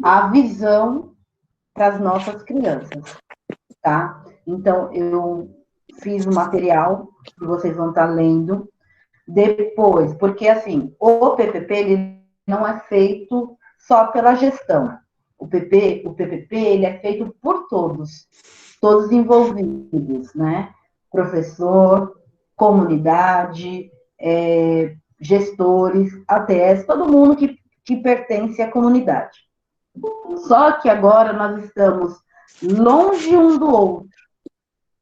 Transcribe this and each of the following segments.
a visão para as nossas crianças, tá? Então, eu fiz o material que vocês vão estar lendo depois, porque, assim, o PPP, ele não é feito só pela gestão. O PPP, ele é feito por todos envolvidos, né? Professor, comunidade, gestores, ATS, todo mundo que pertence à comunidade. Só que agora nós estamos longe um do outro,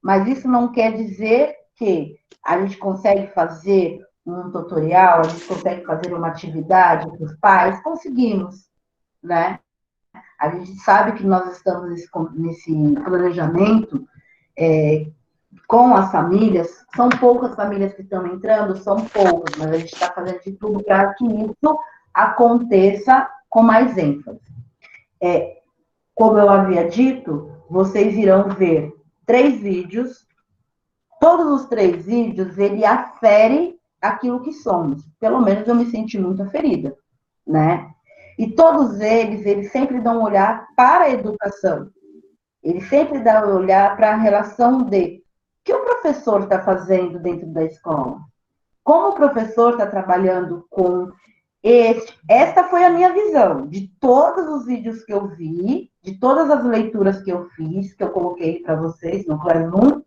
mas isso não quer dizer que a gente consegue fazer um tutorial, a gente consegue fazer uma atividade para os pais, conseguimos, né? A gente sabe que nós estamos nesse planejamento com as famílias, são poucas famílias que estão entrando, são poucas, mas a gente está fazendo de tudo para que isso aconteça com mais ênfase. Como eu havia dito, vocês irão ver 3 vídeos. Todos os 3 vídeos, ele afere aquilo que somos. Pelo menos eu me senti muito aferida, né? E todos eles sempre dão um olhar para a educação. Ele sempre dá um olhar para a relação de o que o professor está fazendo dentro da escola. Como o professor está trabalhando com esta foi a minha visão de todos os vídeos que eu vi, de todas as leituras que eu fiz, que eu coloquei para vocês no Classroom.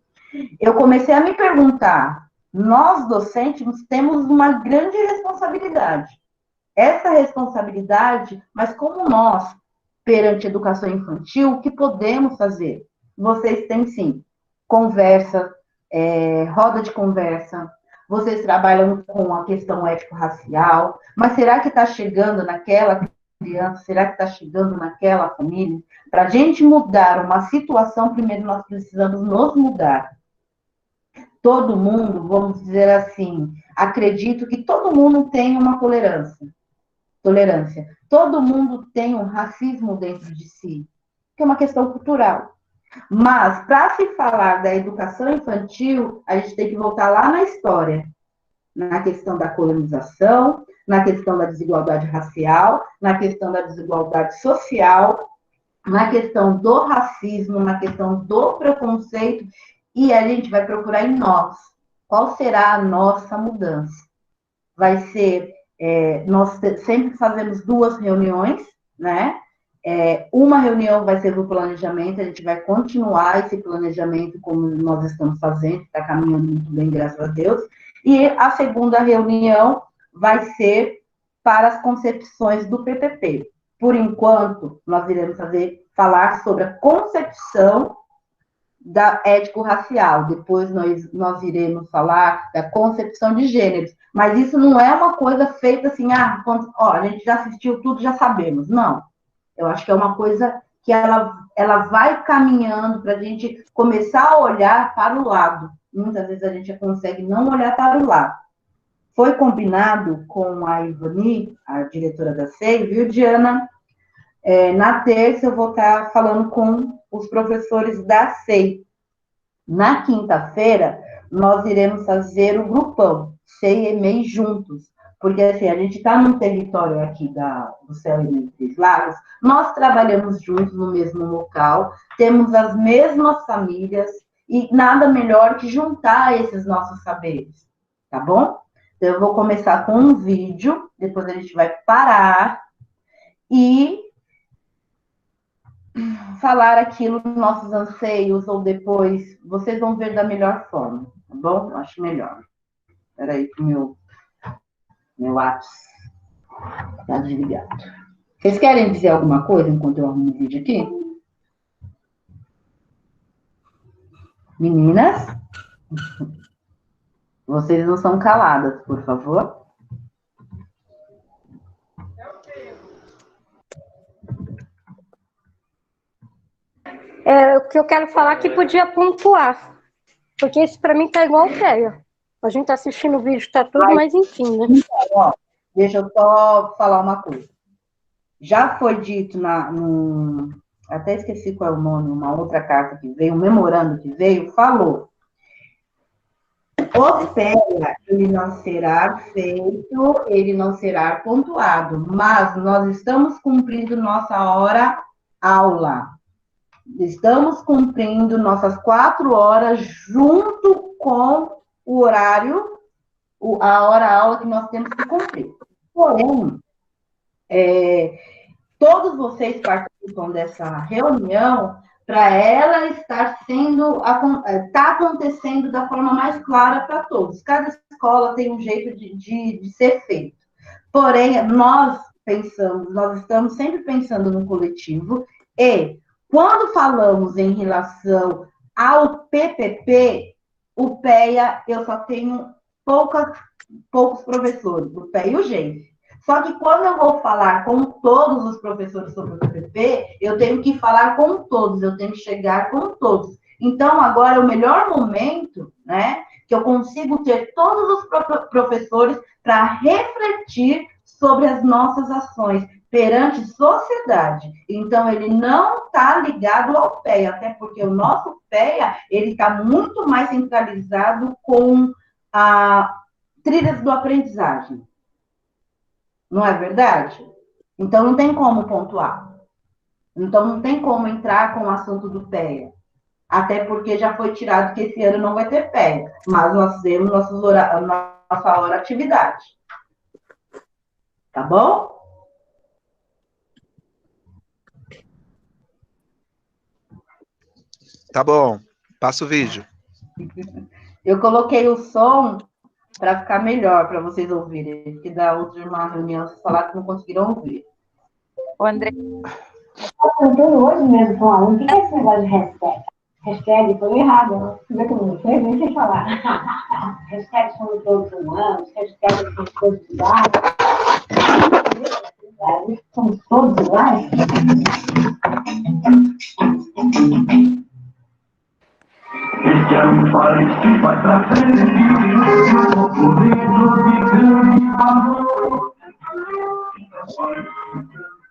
Eu comecei a me perguntar, nós docentes temos uma grande responsabilidade. Essa responsabilidade, mas como nós, perante a educação infantil, o que podemos fazer? Vocês têm sim, conversa, roda de conversa, vocês trabalham com a questão ético-racial, mas será que está chegando naquela criança, será que está chegando naquela família? Para a gente mudar uma situação, primeiro nós precisamos nos mudar. Todo mundo, vamos dizer assim, acredito que todo mundo tem uma tolerância. Todo mundo tem um racismo dentro de si, que é uma questão cultural. Mas, para se falar da educação infantil, a gente tem que voltar lá na história, na questão da colonização, na questão da desigualdade racial, na questão da desigualdade social, na questão do racismo, na questão do preconceito, e a gente vai procurar em nós. Qual será a nossa mudança? Vai ser, nós sempre fazemos 2 reuniões, né? Uma reunião vai ser o planejamento, a gente vai continuar esse planejamento como nós estamos fazendo, está caminhando muito bem, graças a Deus. E a segunda reunião vai ser para as concepções do PPP. Por enquanto, nós iremos falar sobre a concepção da ético-racial. Depois nós iremos falar da concepção de gêneros. Mas isso não é uma coisa feita assim, a gente já assistiu tudo, já sabemos. Não. Eu acho que é uma coisa que ela vai caminhando para a gente começar a olhar para o lado. Muitas vezes a gente consegue não olhar para o lado. Foi combinado com a Ivani, a diretora da SEI, viu, Diana? Na terça eu vou estar falando com os professores da SEI. Na quinta-feira, nós iremos fazer o grupão, SEI e MEI juntos. Porque assim, a gente está num território aqui do Céu e dos Três Lagos, nós trabalhamos juntos no mesmo local, temos as mesmas famílias, e nada melhor que juntar esses nossos saberes, tá bom? Então, eu vou começar com um vídeo, depois a gente vai parar e falar aquilo dos nossos anseios, ou depois, vocês vão ver da melhor forma, tá bom? Eu acho melhor. Espera aí que meu WhatsApp tá desligado. Vocês querem dizer alguma coisa enquanto eu arrumo o vídeo aqui? Meninas? Vocês não são caladas, por favor. O que eu quero falar que podia pontuar, porque isso para mim tá igual ideia. A gente tá assistindo o vídeo, tá tudo, mas enfim, né? Então, ó, deixa eu só falar uma coisa. Já foi dito até esqueci qual é o nome, uma outra carta que veio, um memorando que veio, falou O PEA, ele não será feito, ele não será pontuado, mas nós estamos cumprindo nossa hora aula. Estamos cumprindo nossas 4 horas junto com o horário, a hora-aula que nós temos que cumprir. Porém, todos vocês participam dessa reunião para ela estar está acontecendo da forma mais clara para todos. Cada escola tem um jeito de ser feito. Porém, nós estamos sempre pensando no coletivo e quando falamos em relação ao PPP, o PEA, eu só tenho poucos professores, o PEA e o GEIF. Só que quando eu vou falar com todos os professores sobre o PPP, eu tenho que falar com todos, eu tenho que chegar com todos. Então, agora é o melhor momento, né, que eu consigo ter todos os professores para refletir sobre as nossas ações perante sociedade. Então, ele não está ligado ao PEA, até porque o nosso PEA, ele está muito mais centralizado com a trilhas do aprendizagem. Não é verdade? Então, não tem como pontuar. Então, não tem como entrar com o assunto do PEA. Até porque já foi tirado que esse ano não vai ter PEA. Mas nós temos nossa hora atividade. Tá bom? Tá bom. Passa o vídeo. Eu coloquei o som para ficar melhor para vocês ouvirem. Porque da última reunião vocês falaram que não conseguiram ouvir. O André. Eu perguntei hoje mesmo com um aluno, o que é esse negócio de hashtag? Hashtag foi errado, você vê como não foi, nem sei falar. Hashtag somos todos humanos, hashtag somos todos iguais. Somos todos iguais? Este é um país que vai pra frente, correndo de grande valor.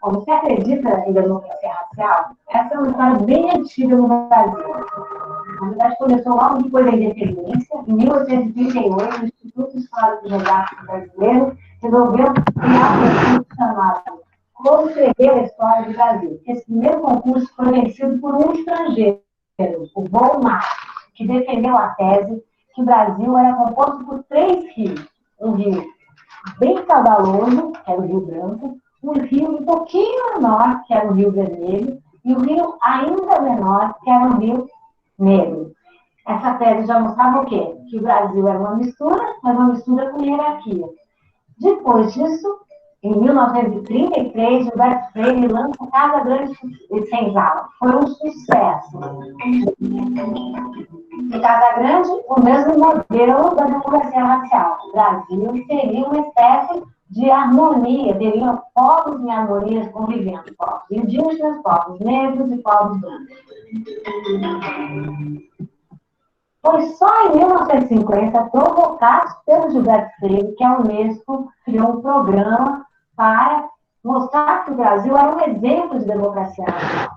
Você acredita em democracia racial? Essa é uma história bem antiga no Brasil. Na verdade, começou logo depois da independência. Em 1838, o Instituto Histórico Geográfico Brasileiro resolveu criar um concurso chamado Como Escrever a História do Brasil. Esse primeiro concurso foi vencido por um estrangeiro, o Volmar, que defendeu a tese que o Brasil era composto por 3 rios. Um rio bem caudaloso, que era o Rio Branco, um rio um pouquinho menor, que era o Rio Vermelho, e um rio ainda menor, que era o Rio Negro. Essa tese já mostrava o quê? Que o Brasil era uma mistura, mas uma mistura com hierarquia. Depois disso, em 1933, Gilberto Freire lança Casa Grande e Senzala. Foi um sucesso. Em Casa Grande, o mesmo modelo da democracia racial. O Brasil seria uma espécie de harmonia, teriam povos em harmonia convivendo, povos indígenas, povos negros e povos brancos. Foi só em 1950, provocado pelo Gilberto Freire, que a Unesco criou um programa para mostrar que o Brasil era um exemplo de democracia racial.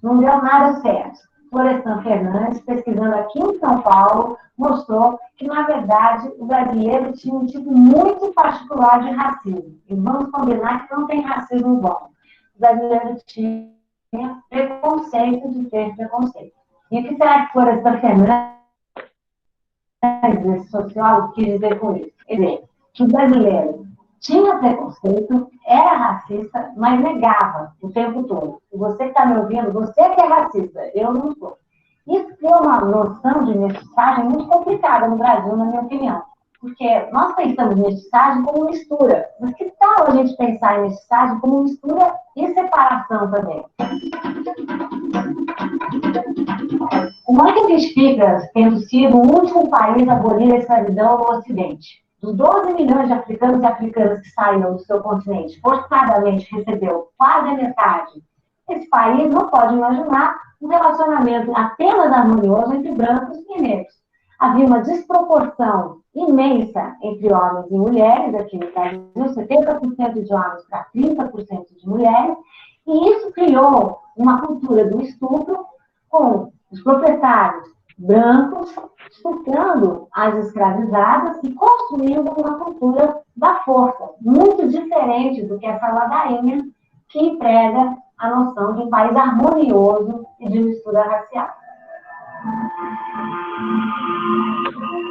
Não deu nada certo. Florestan Fernandes, pesquisando aqui em São Paulo, mostrou que, na verdade, o brasileiro tinha um tipo muito particular de racismo. E vamos combinar que não tem racismo bom. O brasileiro tinha preconceito de ter preconceito. E o que será que Florestan Fernandes, esse sociólogo, quis dizer com isso? Quer dizer, que o brasileiro tinha preconceito, era racista, mas negava o tempo todo. E você que está me ouvindo, você que é racista, eu não sou. Isso criou uma noção de mestiçagem muito complicada no Brasil, na minha opinião. Porque nós pensamos em mestiçagem como mistura. Mas que tal a gente pensar em mestiçagem como mistura e separação também? O Marx identifica tendo sido o último país a abolir a escravidão no Ocidente. Dos 12 milhões de africanos e africanas que saíram do seu continente, forçadamente recebeu quase a metade. Esse país não pode imaginar um relacionamento apenas harmonioso entre brancos e negros. Havia uma desproporção imensa entre homens e mulheres, aqui no Brasil, 70% de homens para 30% de mulheres, e isso criou uma cultura do estupro com os proprietários brancos, estuprando as escravizadas e construindo uma cultura da força, muito diferente do que essa ladainha que emprega a noção de um país harmonioso e de mistura racial.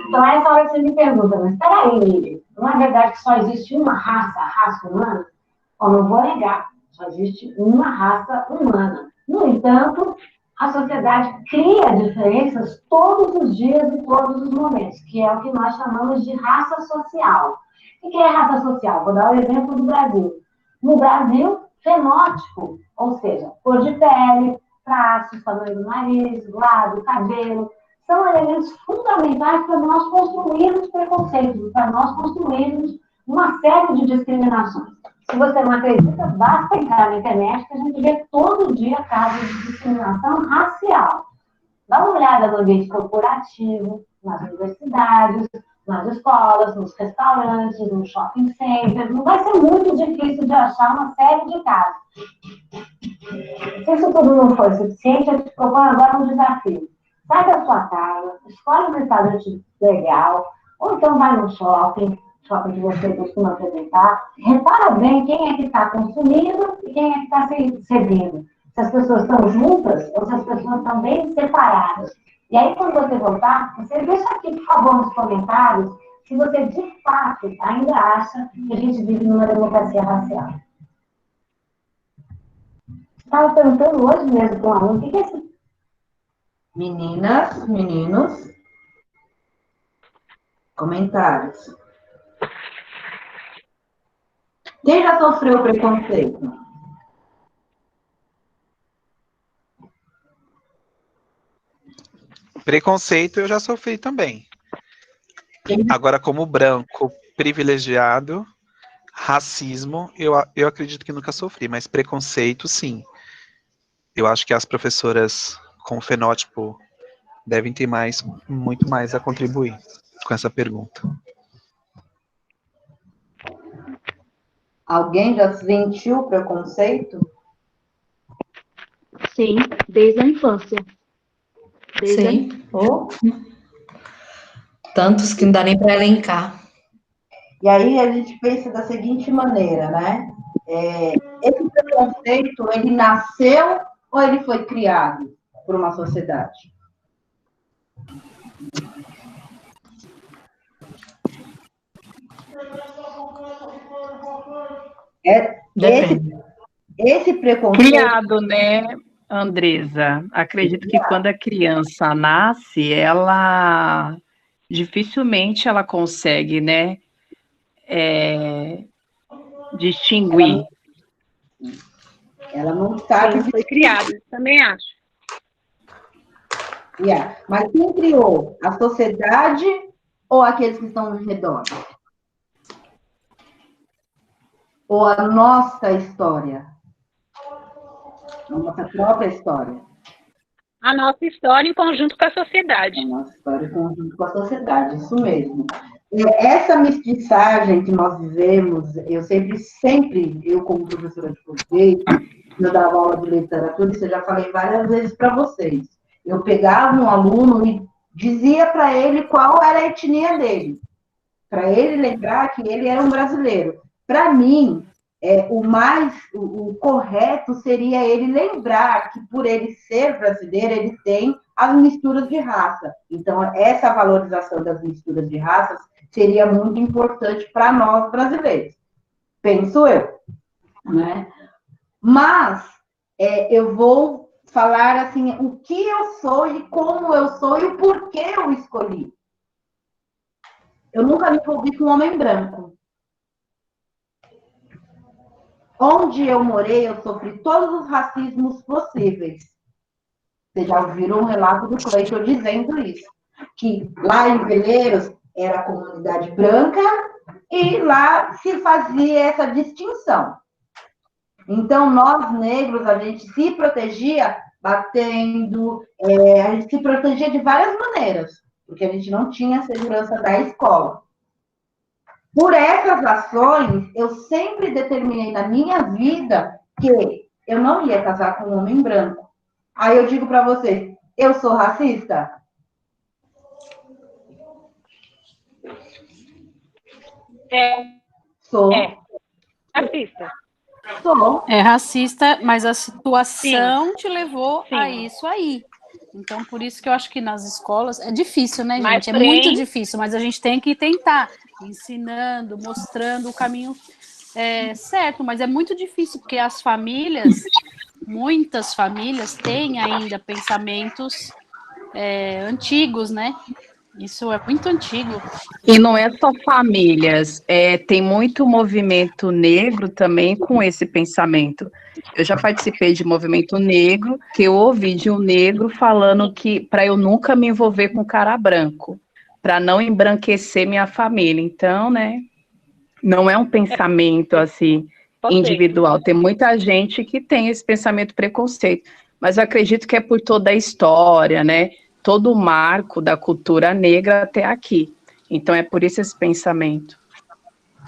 Então, essa hora que você me pergunta, mas peraí, Lili, não é verdade que só existe uma raça, a raça humana? Eu não vou negar, só existe uma raça humana. No entanto, a sociedade cria diferenças todos os dias e todos os momentos, que é o que nós chamamos de raça social. O que é raça social? Vou dar o exemplo do Brasil. No Brasil, fenótipo, ou seja, cor de pele, traços, tamanho do nariz, lado, cabelo, são elementos fundamentais para nós construirmos preconceitos, para nós construirmos uma série de discriminações. Se você não acredita, basta entrar na internet que a gente vê todo dia casos de discriminação racial. Dá uma olhada no ambiente corporativo, nas universidades, nas escolas, nos restaurantes, no shopping center. Não vai ser muito difícil de achar uma série de casos. Se isso tudo não for suficiente, eu te proponho agora um desafio. Sai da sua casa, escolhe um restaurante legal, ou então vai no shopping que você costuma frequentar. Repara bem quem é que está consumindo e quem é que está servindo. Se as pessoas estão juntas ou se as pessoas estão bem separadas. E aí, quando você voltar, você deixa aqui, por favor, nos comentários, se você, de fato, ainda acha que a gente vive numa democracia racial. Estava perguntando hoje mesmo com um aluno, o que é isso? Meninas, meninos, comentários. Quem já sofreu preconceito? Preconceito eu já sofri também. Agora, como branco privilegiado, racismo, eu acredito que nunca sofri, mas preconceito, sim. Eu acho que as professoras com fenótipo devem ter muito mais a contribuir com essa pergunta. Alguém já sentiu preconceito? Sim, desde a infância. Sim. Oh. Tantos que não dá nem para elencar. E aí a gente pensa da seguinte maneira, né? Esse preconceito, ele nasceu ou ele foi criado por uma sociedade? Esse preconceito... Criado, né, Andresa? Acredito que quando a criança nasce, ela dificilmente ela consegue, né, distinguir. Ela não sabe... Sim, foi criada, também acho. Yeah. Mas quem criou? A sociedade ou aqueles que estão ao redor? Ou a nossa história? A nossa própria história? A nossa história em conjunto com a sociedade. A nossa história em conjunto com a sociedade, isso mesmo. E essa mestiçagem que nós vivemos, eu como professora de português, eu dava aula de literatura, isso eu já falei várias vezes para vocês. Eu pegava um aluno e dizia para ele qual era a etnia dele, para ele lembrar que ele era um brasileiro. Para mim, o correto seria ele lembrar que, por ele ser brasileiro, ele tem as misturas de raça. Então, essa valorização das misturas de raças seria muito importante para nós brasileiros. Penso eu, né? Mas, eu vou falar assim, o que eu sou e como eu sou e o porquê eu escolhi. Eu nunca me envolvi com um homem branco. Onde eu morei, eu sofri todos os racismos possíveis. Vocês já ouviram um relato do Cleiton dizendo isso. Que lá em Veleiros era a comunidade branca e lá se fazia essa distinção. Então, nós negros, a gente se protegia batendo, a gente se protegia de várias maneiras, porque a gente não tinha segurança da escola. Por essas ações, eu sempre determinei na minha vida que eu não ia casar com um homem branco. Aí eu digo para vocês, eu sou racista? Sou. Racista. Sou. É racista, mas a situação te levou Sim. a isso aí. Então, por isso que eu acho que nas escolas é difícil, né, Mas gente? É muito difícil, mas a gente tem que tentar, ensinando, mostrando o caminho certo, mas é muito difícil, porque as famílias, muitas famílias têm ainda pensamentos antigos, né? Isso é muito antigo. E não é só famílias, tem muito movimento negro também com esse pensamento. Eu já participei de movimento negro, que eu ouvi de um negro falando que para eu nunca me envolver com cara branco, para não embranquecer minha família. Então, né, não é um pensamento assim individual. Tem muita gente que tem esse pensamento preconceito, mas eu acredito que é por toda a história, né? Todo o marco da cultura negra até aqui. Então, é por isso esse pensamento.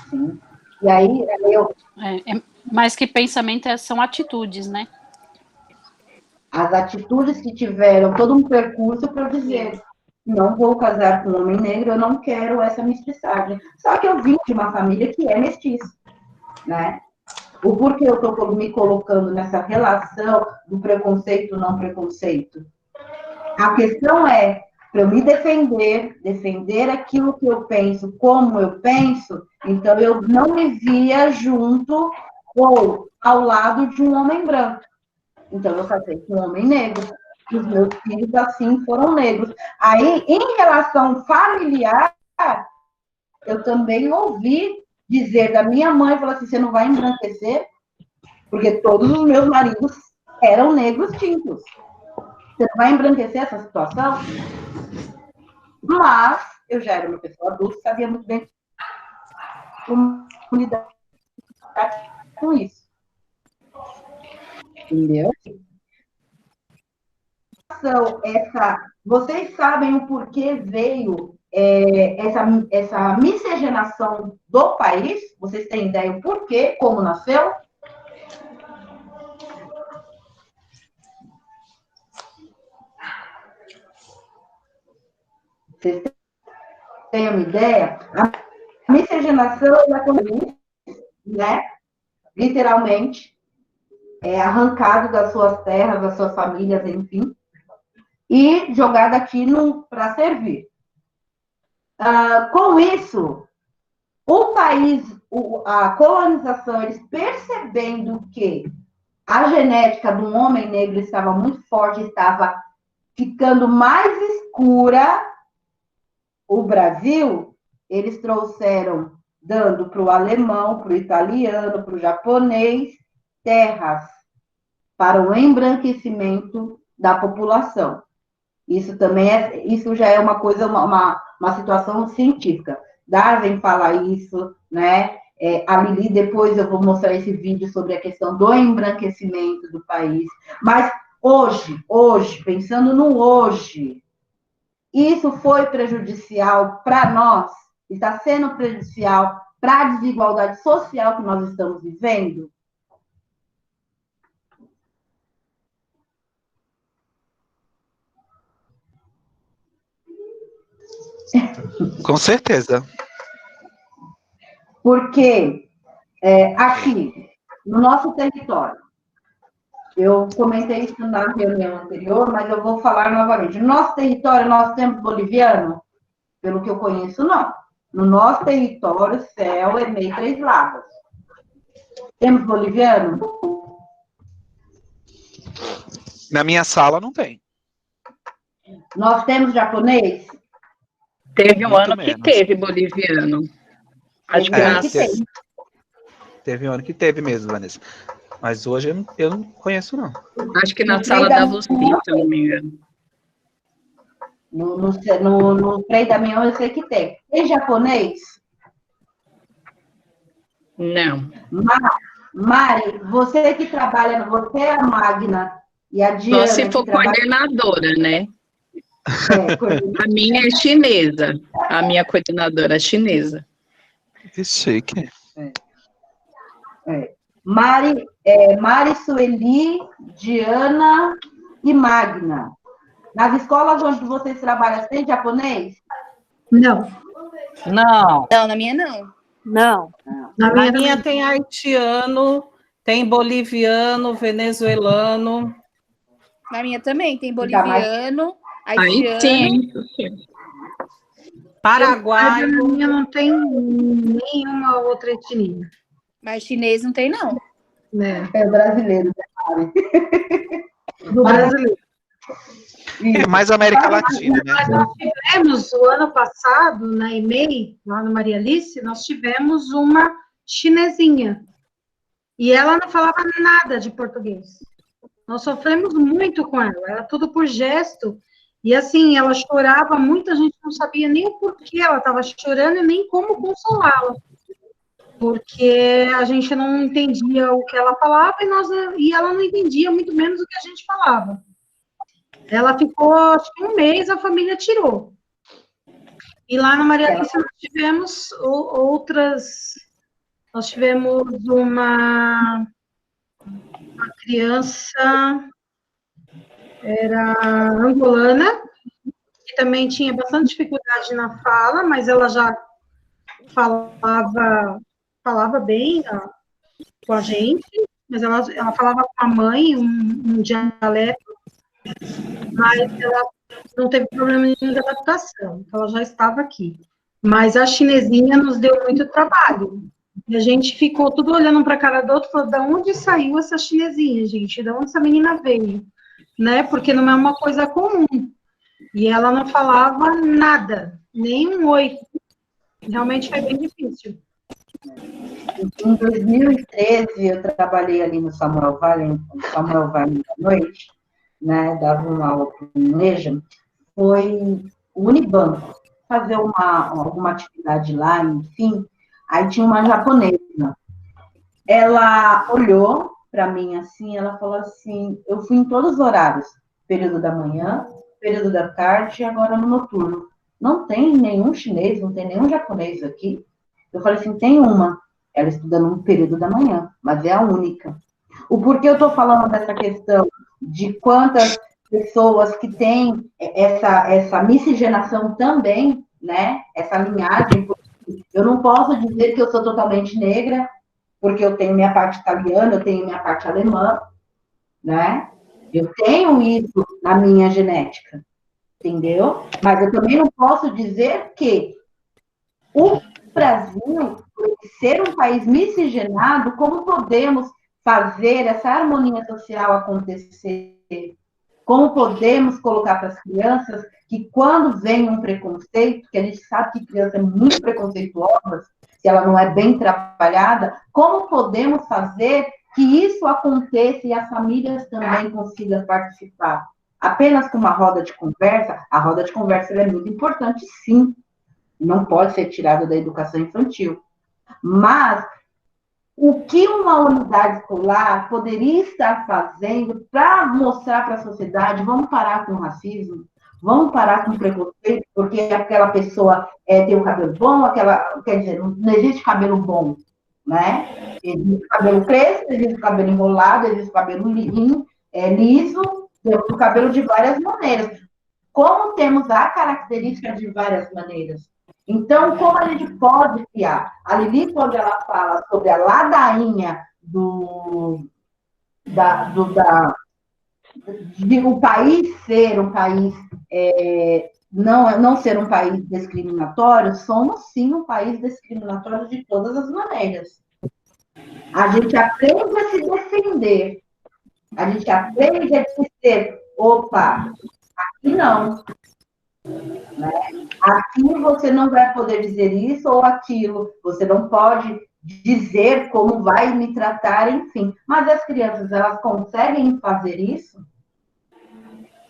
Sim. E aí, mas que pensamento são atitudes, né? As atitudes que tiveram todo um percurso para dizer, não vou casar com um homem negro, eu não quero essa mestiçagem. Só que eu vim de uma família que é mestiça, né? O porquê eu estou me colocando nessa relação do preconceito, não preconceito? A questão é, para eu me defender aquilo que eu penso, como eu penso, então eu não me via junto ou ao lado de um homem branco. Então eu casei com um homem negro, e os meus filhos assim foram negros. Aí, em relação familiar, eu também ouvi dizer da minha mãe, falou assim, você não vai embranquecer? Porque todos os meus maridos eram negros tintos. Você vai embranquecer essa situação? Mas eu já era uma pessoa adulta, sabia muito bem como lidar com isso. Entendeu? Vocês sabem o porquê veio essa miscigenação do país? Vocês têm ideia o porquê, como nasceu? Vocês têm uma ideia? A miscigenação acontece, né? Literalmente, arrancado das suas terras, das suas famílias, enfim, e jogado aqui para servir. Com isso, o país, a colonização, eles percebendo que a genética do homem negro estava muito forte, estava ficando mais escura, o Brasil, eles trouxeram, dando para o alemão, para o italiano, para o japonês, terras para o embranquecimento da população. Isso também isso já é uma coisa, uma situação científica. Darwin fala isso, né? A Lili, depois eu vou mostrar esse vídeo sobre a questão do embranquecimento do país. Mas hoje, pensando no hoje, isso foi prejudicial para nós? Está sendo prejudicial para a desigualdade social que nós estamos vivendo? Com certeza. Porque aqui, no nosso território, eu comentei isso na reunião anterior, mas eu vou falar novamente. No nosso território, nós temos boliviano? Pelo que eu conheço, não. No nosso território, céu é meio Três Lagoas. Temos boliviano? Na minha sala não tem. Nós temos japonês? Teve um Muito ano menos. que teve boliviano. Acho que teve um ano que teve mesmo, Vanessa. Mas hoje eu não conheço, não. Acho que na sala da Lucy, se eu não me engano. No Frei Damião eu sei que tem. Tem japonês? Não. Mari, você que trabalha, você é a Magna e a Diana... Só se for coordenadora, né? A minha é chinesa. A minha coordenadora é chinesa. Que chique. Mari, Sueli, Diana e Magna. Nas escolas onde vocês trabalham, tem japonês? Não. Não. Não, na minha não. Não. Na minha tem haitiano, tem boliviano, venezuelano. Na minha também tem boliviano, Aí haitiano. sim. Paraguaio. Na minha não tem nenhuma outra etnia. Mas chinês não tem, não. É brasileiro, né? Do brasileiro. É mais América Latina, né? Nós tivemos, o ano passado, na EMEI, lá no Maria Alice, nós tivemos uma chinesinha. E ela não falava nada de português. Nós sofremos muito com ela, era tudo por gesto. E assim, ela chorava, muita gente não sabia nem o porquê ela estava chorando e nem como consolá-la. Porque a gente não entendia o que ela falava e ela não entendia muito menos o que a gente falava. Ela ficou, acho que 1 mês, a família tirou. E lá na Maria Alice nós tivemos outras... Nós tivemos uma criança, era angolana, que também tinha bastante dificuldade na fala, mas ela já falava bem com a gente, mas ela falava com a mãe um dialeto, mas ela não teve problema nenhum de adaptação, ela já estava aqui. Mas a chinesinha nos deu muito trabalho. E a gente ficou tudo olhando para a cara do outro, falando, de onde saiu essa chinesinha, gente? De onde essa menina veio? Né? Porque não é uma coisa comum. E ela não falava nada, nem um oi. Realmente foi bem difícil. Em 2013, eu trabalhei ali no Samuel Vale à noite, né? Dava uma aula para o Neja. Foi o Unibanco, fazer alguma atividade lá, enfim. Aí tinha uma japonesa. Ela olhou para mim assim, ela falou assim, eu fui em todos os horários, período da manhã, período da tarde e agora no noturno. Não tem nenhum chinês, não tem nenhum japonês aqui. Eu falei assim, tem uma. Ela estuda no período da manhã, mas é a única. O porquê eu estou falando dessa questão de quantas pessoas que têm essa miscigenação também, né? Essa linhagem. Eu não posso dizer que eu sou totalmente negra, porque eu tenho minha parte italiana, eu tenho minha parte alemã, né? Eu tenho isso na minha genética, entendeu? Mas eu também não posso dizer que o Brasil, por ser um país miscigenado, como podemos fazer essa harmonia social acontecer? Como podemos colocar para as crianças que quando vem um preconceito, que a gente sabe que criança é muito preconceituosa, se ela não é bem trabalhada, como podemos fazer que isso aconteça e as famílias também consigam participar? Apenas com uma roda de conversa, a roda de conversa é muito importante, sim, não pode ser tirada da educação infantil. Mas o que uma unidade escolar poderia estar fazendo para mostrar para a sociedade, vamos parar com o racismo, vamos parar com o preconceito, porque aquela pessoa tem o cabelo bom, quer dizer, não existe cabelo bom, né? Existe cabelo crespo, existe cabelo enrolado, existe cabelo liso, temos o cabelo de várias maneiras. Como temos a característica de várias maneiras? Então, como a gente pode criar? A Lili, quando ela fala sobre a ladainha de o país ser um país, não ser um país discriminatório, somos sim um país discriminatório de todas as maneiras. A gente aprende a se defender, a gente aprende a dizer, opa, aqui não. Né? Aqui você não vai poder dizer isso ou aquilo, você não pode dizer como vai me tratar, enfim. Mas as crianças, elas conseguem fazer isso?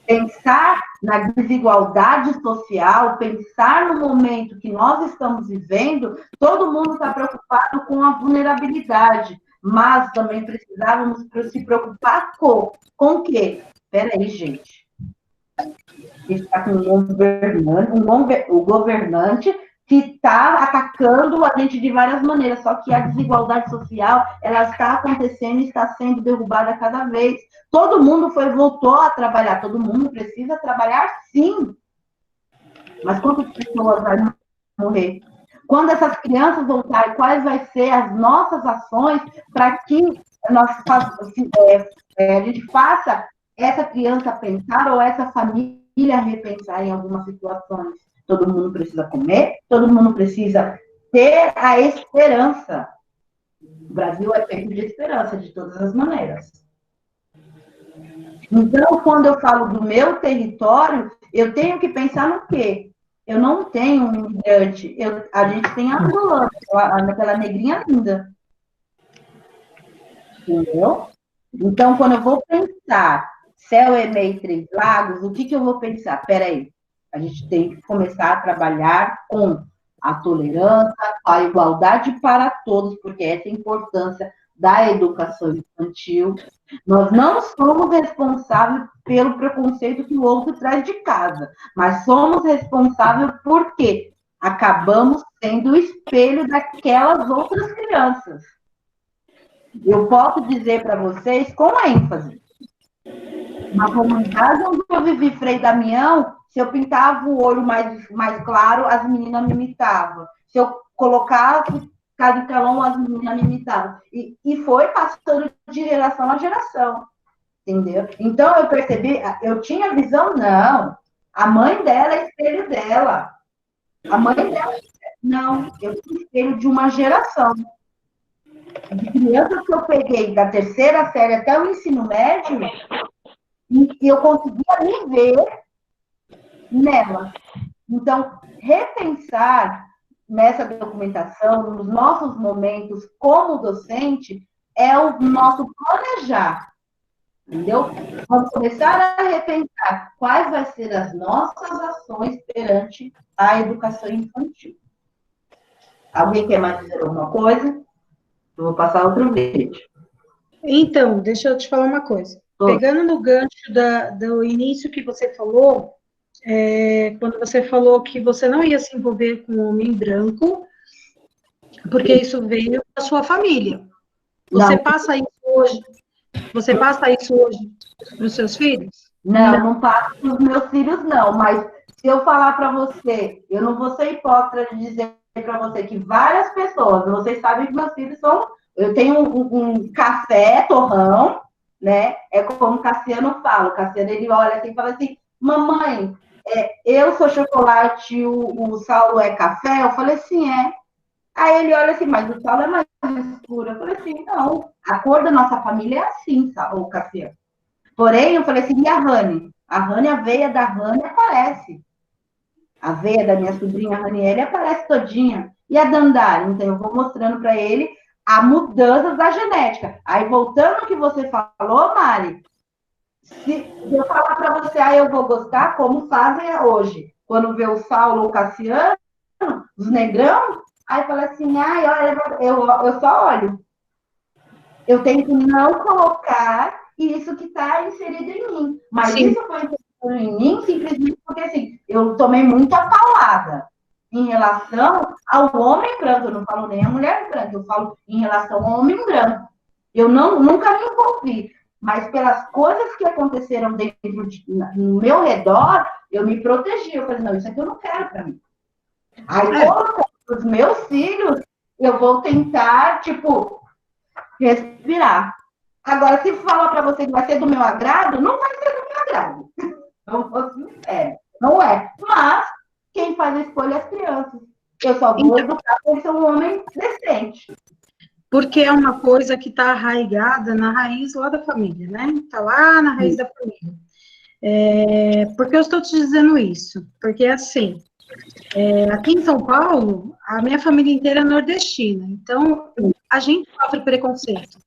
Pensar na desigualdade social, pensar no momento que nós estamos vivendo, todo mundo está preocupado com a vulnerabilidade, mas também precisávamos se preocupar com o quê? Espera aí, gente. Está com o governante que está atacando a gente de várias maneiras, só que a desigualdade social, ela está acontecendo e está sendo derrubada cada vez. Todo mundo voltou a trabalhar, todo mundo precisa trabalhar sim. Mas quantas pessoas vão morrer? Quando essas crianças voltarem, quais vai ser as nossas ações para que a gente faça essa criança pensar ou essa família repensar em algumas situações. Todo mundo precisa comer, todo mundo precisa ter a esperança. O Brasil é feito de esperança, de todas as maneiras. Então, quando eu falo do meu território, eu tenho que pensar no quê? Eu não tenho um imigrante, a gente tem a angolana, aquela negrinha linda. Entendeu? Então, quando eu vou pensar Céu, EMEI, Três Lagos, o que eu vou pensar? Peraí, a gente tem que começar a trabalhar com a tolerância, a igualdade para todos, porque essa é a importância da educação infantil. Nós não somos responsáveis pelo preconceito que o outro traz de casa, mas somos responsáveis porque acabamos sendo o espelho daquelas outras crianças. Eu posso dizer para vocês com ênfase, na comunidade onde eu vivi Frei Damião, se eu pintava o olho mais claro, as meninas me imitavam. Se eu colocasse Cadicalão, as meninas me imitavam. E foi passando de geração a geração. Entendeu? Então, eu percebi, eu tinha visão, não. A mãe dela é espelho dela. A mãe dela, não. Eu sou espelho de uma geração. De crianças que eu peguei da terceira série até o ensino médio, e eu conseguia me ver nela. Então, repensar nessa documentação, nos nossos momentos como docente, é o nosso planejar. Entendeu? Vamos começar a repensar quais vão ser as nossas ações perante a educação infantil. Alguém quer mais dizer alguma coisa? Eu vou passar outro vídeo. Então, deixa eu te falar uma coisa. Pegando no gancho do início que você falou, quando você falou que você não ia se envolver com um homem branco, porque isso veio da sua família. Você passa isso hoje? Você passa isso hoje para os seus filhos? Não passo para os meus filhos, não. Mas se eu falar para você, eu não vou ser hipócrita de dizer para você que várias pessoas, vocês sabem que meus filhos são... Eu tenho um café, torrão, né? É como o Cassiano fala. O Cassiano, ele olha assim e fala assim, mamãe, eu sou chocolate, o Saulo é café? Eu falei assim, é. Aí ele olha assim, mas o Saulo é mais escuro. Eu falei assim, não, a cor da nossa família é assim, o Cassiano. Porém, eu falei assim, e a Rani? A Rani, a veia da Rani aparece. A veia da minha sobrinha Raniele aparece todinha. E a Dandara? Então, eu vou mostrando para ele a mudança da genética. Aí, voltando ao que você falou, Mari, se eu falar para você, eu vou gostar, como fazem hoje. Quando vê o Saulo ou o Cassiano, os negrão, aí fala assim, olha, eu só olho. Eu tenho que não colocar isso que está inserido em mim. Mas sim, isso foi inserido em mim simplesmente porque, assim, eu tomei muita paulada em relação ao homem branco. Eu não falo nem a mulher branca, eu falo em relação ao homem branco. Eu nunca me envolvi, mas pelas coisas que aconteceram no meu redor, eu me protegi. Eu falei, não, isso aqui eu não quero para mim. Aí, colocando os meus filhos, eu vou tentar, respirar. Agora, se falar para você que vai ser do meu agrado, não vai ser do meu agrado. Não vou sincero. Não é. Mas, quem faz a escolha é as crianças. Eu só vou educar para ser um homem decente. Porque é uma coisa que está arraigada na raiz lá da família, né? Está lá na raiz da família. Por que eu estou te dizendo isso? Porque, assim, aqui em São Paulo, a minha família inteira é nordestina. Então, a gente sofre preconceito,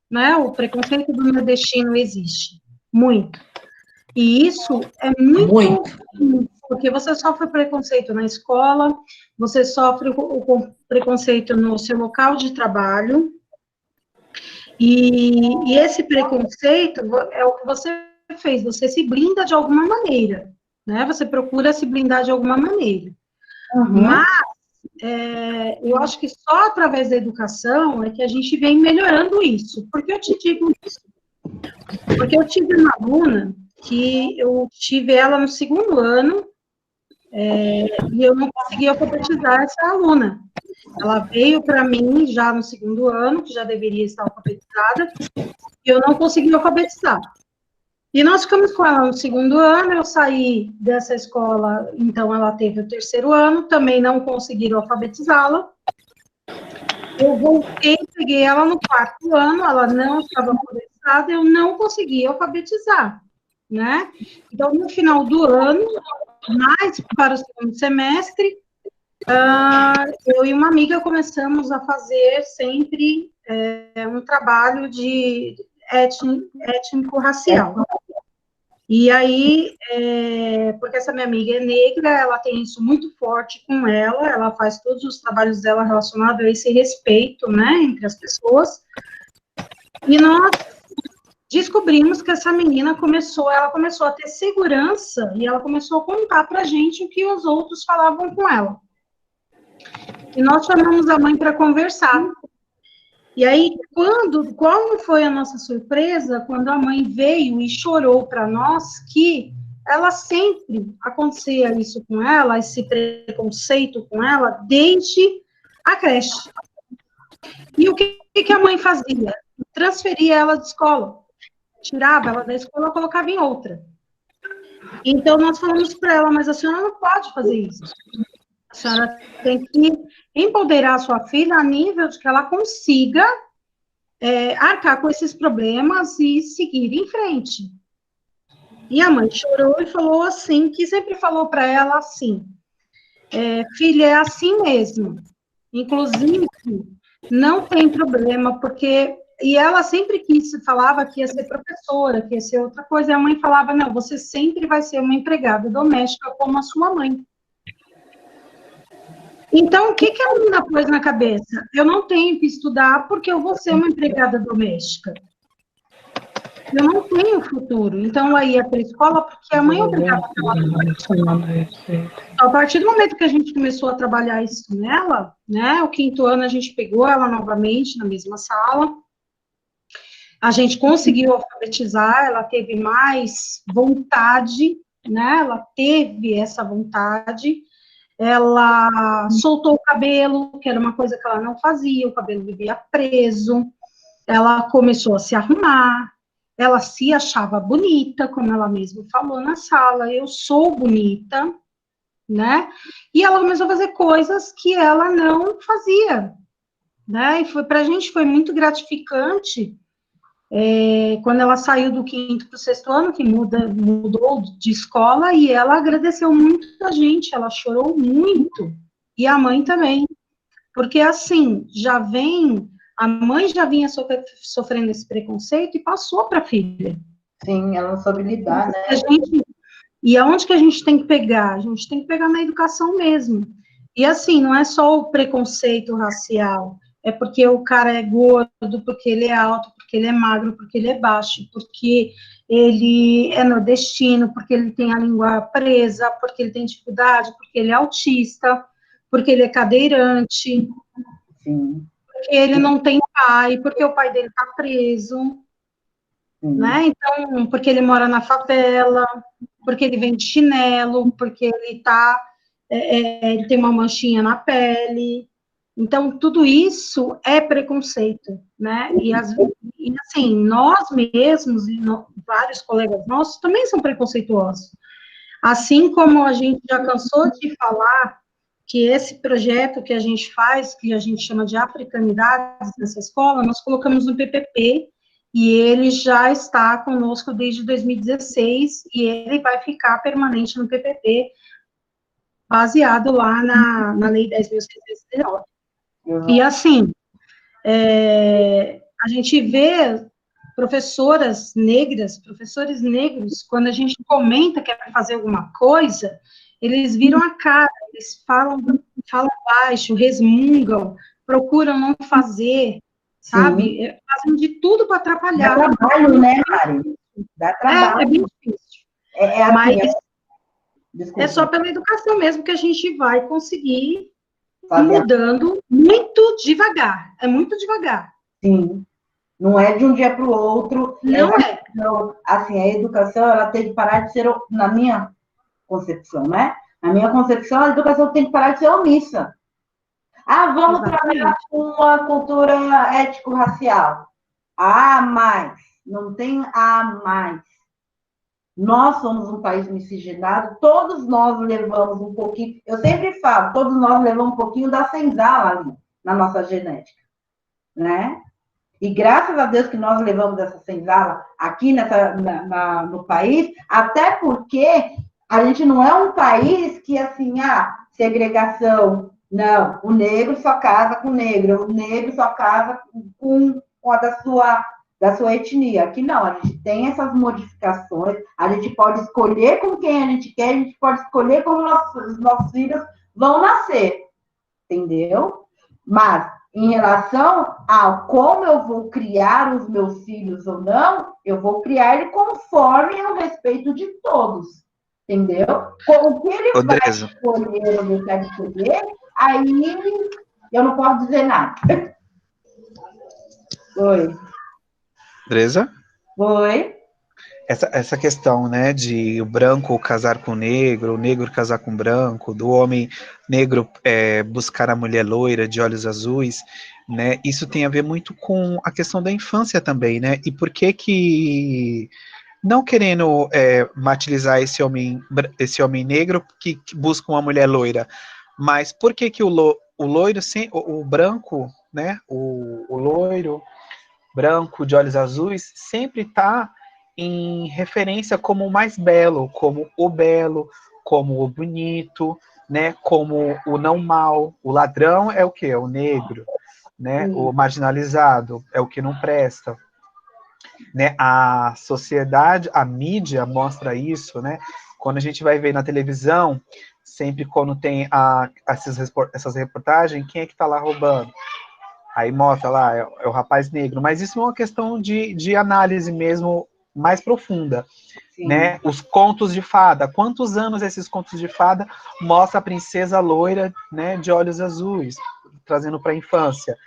né? O preconceito do nordestino existe. Muito. E isso é muito. Porque você sofre preconceito na escola, você sofre o preconceito no seu local de trabalho, e esse preconceito é o que você fez, você se blinda de alguma maneira, né? Você procura se blindar de alguma maneira. Mas eu acho que só através da educação é que a gente vem melhorando isso. Por que eu te digo isso? Porque eu tive uma aluna que eu tive ela no segundo ano, e eu não consegui alfabetizar essa aluna. Ela veio para mim já no 2º ano, que já deveria estar alfabetizada, e eu não consegui alfabetizar. E nós ficamos com ela no 2º ano, eu saí dessa escola, então ela teve o 3º ano, também não conseguiram alfabetizá-la. Eu voltei, peguei ela no 4º ano, ela não estava alfabetizada, eu não consegui alfabetizar, né? Então, no final do ano, mais para o 2º semestre, eu e uma amiga começamos a fazer sempre um trabalho de étnico-racial. E aí, porque essa minha amiga é negra, ela tem isso muito forte com ela faz todos os trabalhos dela relacionados a esse respeito, né, entre as pessoas. E nós descobrimos que essa menina começou a ter segurança e ela começou a contar pra gente o que os outros falavam com ela. E nós chamamos a mãe para conversar. E aí, qual foi a nossa surpresa quando a mãe veio e chorou para nós que ela sempre acontecia isso com ela, esse preconceito com ela, desde a creche. E o que a mãe fazia? Transferia ela de escola. Tirava ela da escola e colocava em outra. Então, nós falamos para ela, mas a senhora não pode fazer isso. A senhora tem que empoderar a sua filha a nível de que ela consiga arcar com esses problemas e seguir em frente. E a mãe chorou e falou assim, que sempre falou para ela assim, filha, é assim mesmo. Inclusive, não tem problema, porque... E ela sempre falava que ia ser professora, que ia ser outra coisa, e a mãe falava, não, você sempre vai ser uma empregada doméstica como a sua mãe. Então, o que a menina pôs na cabeça? Eu não tenho que estudar porque eu vou ser uma empregada doméstica. Eu não tenho futuro. Então, aí ia para a escola porque a mãe obrigava ela. A partir do momento que a gente começou a trabalhar isso nela, né, o 5º ano a gente pegou ela novamente na mesma sala, a gente conseguiu alfabetizar, ela teve mais vontade, né, ela teve essa vontade. Ela soltou o cabelo, que era uma coisa que ela não fazia, o cabelo vivia preso, ela começou a se arrumar, ela se achava bonita, como ela mesma falou na sala, eu sou bonita, né? E ela começou a fazer coisas que ela não fazia, né? E pra gente foi muito gratificante, quando ela saiu do 5º para o 6º ano, que mudou de escola, e ela agradeceu muito a gente, ela chorou muito, e a mãe também, porque assim, a mãe já vinha sofrendo esse preconceito e passou para a filha. Sim, ela não soube lidar, né? E aonde que a gente tem que pegar? A gente tem que pegar na educação mesmo. E assim, não é só o preconceito racial, é porque o cara é gordo, porque ele é alto, porque ele é magro, porque ele é baixo, porque ele é nordestino, porque ele tem a língua presa, porque ele tem dificuldade, porque ele é autista, porque ele é cadeirante, Sim. porque ele não tem pai, porque o pai dele está preso, né? Então, porque ele mora na favela, porque ele vem de chinelo, porque ele ele tem uma manchinha na pele. Então, tudo isso é preconceito, né? E assim, nós mesmos, vários colegas nossos, também são preconceituosos. Assim como a gente já cansou de falar que esse projeto que a gente faz, que a gente chama de africanidades nessa escola, nós colocamos no PPP, e ele já está conosco desde 2016, e ele vai ficar permanente no PPP, baseado lá na Lei 10.619. E assim, a gente vê professores negros, quando a gente comenta que é para fazer alguma coisa, eles viram a cara, eles falam baixo, resmungam, procuram não fazer, sabe? Fazem de tudo para atrapalhar. Dá trabalho, né, Mari? Dá trabalho. É bem difícil. Assim, mas é só pela educação mesmo que a gente vai conseguir mudando muito devagar. É muito devagar. Sim. Não é de um dia para o outro. Não é. Assim, a educação, ela tem que parar de ser, na minha concepção, né? Na minha concepção, a educação tem que parar de ser omissa. Ah, vamos trabalhar com uma cultura ético-racial. A mais. Não tem a mais. Nós somos um país miscigenado, todos nós levamos um pouquinho, eu sempre falo, todos nós levamos um pouquinho da senzala ali, na nossa genética, né? E graças a Deus que nós levamos essa senzala aqui no país, até porque a gente não é um país que, assim, segregação, não, o negro só casa com o negro só casa com a da sua etnia. Aqui não, a gente tem essas modificações, a gente pode escolher com quem a gente quer, a gente pode escolher como os nossos filhos vão nascer, entendeu? Mas, em relação a como eu vou criar os meus filhos ou não, eu vou criar ele conforme o respeito de todos, entendeu? O que ele vai escolher ou deixar de escolher, aí eu não posso dizer nada. Oi. Beleza? Oi. Essa questão, né, de o branco casar com o negro casar com o branco, do homem negro buscar a mulher loira de olhos azuis, né, isso tem a ver muito com a questão da infância também, né, e por que não querendo matilizar esse homem negro que busca uma mulher loira, mas por que o loiro, o branco, né, o loiro, branco, de olhos azuis, sempre está em referência como o mais belo, como o bonito, né, como o não mal. O ladrão é o quê? É o negro, né? O marginalizado é o que não presta. Né? A sociedade, a mídia mostra isso, né? Quando a gente vai ver na televisão, sempre quando tem essas reportagens, quem é que está lá roubando? Aí mostra lá, é o rapaz negro, mas isso é uma questão de análise mesmo mais profunda, né? Os contos de fada, quantos anos esses contos de fada mostra a princesa loira, né, de olhos azuis, trazendo para a infância?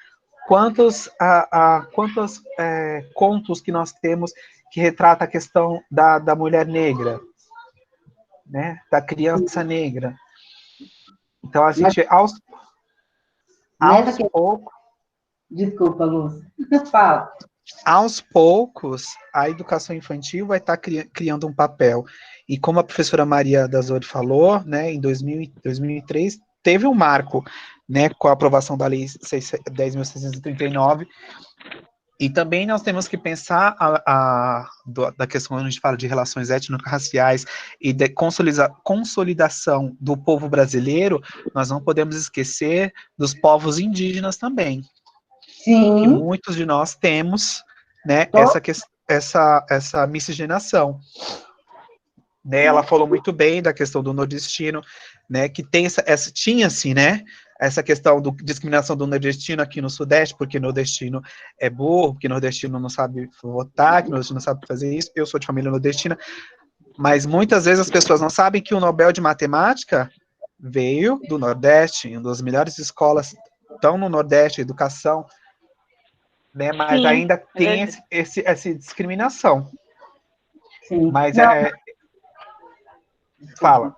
Quantos contos que nós temos que retrata a questão da mulher negra, né, da criança negra? Então a gente, aos poucos... Desculpa, Lúcia. Fala. Aos poucos, a educação infantil vai estar criando um papel. E como a professora Maria Dazori falou, né, em 2003, teve um marco, né, com a aprovação da Lei 10.639, e também nós temos que pensar da questão quando a gente fala de relações étnico-raciais e de consolidação do povo brasileiro, nós não podemos esquecer dos povos indígenas também. Sim. Que muitos de nós temos, né, essa miscigenação. Né, ela falou muito bem da questão do nordestino, né, que tinha-se, né, essa questão da discriminação do nordestino aqui no Sudeste, porque nordestino é burro, porque nordestino não sabe votar, que nordestino não sabe fazer isso. Eu sou de família nordestina, mas muitas vezes as pessoas não sabem que o Nobel de Matemática veio do Nordeste, uma das melhores escolas estão no Nordeste, educação, né, mas ainda tem essa discriminação. Sim. Mas Fala.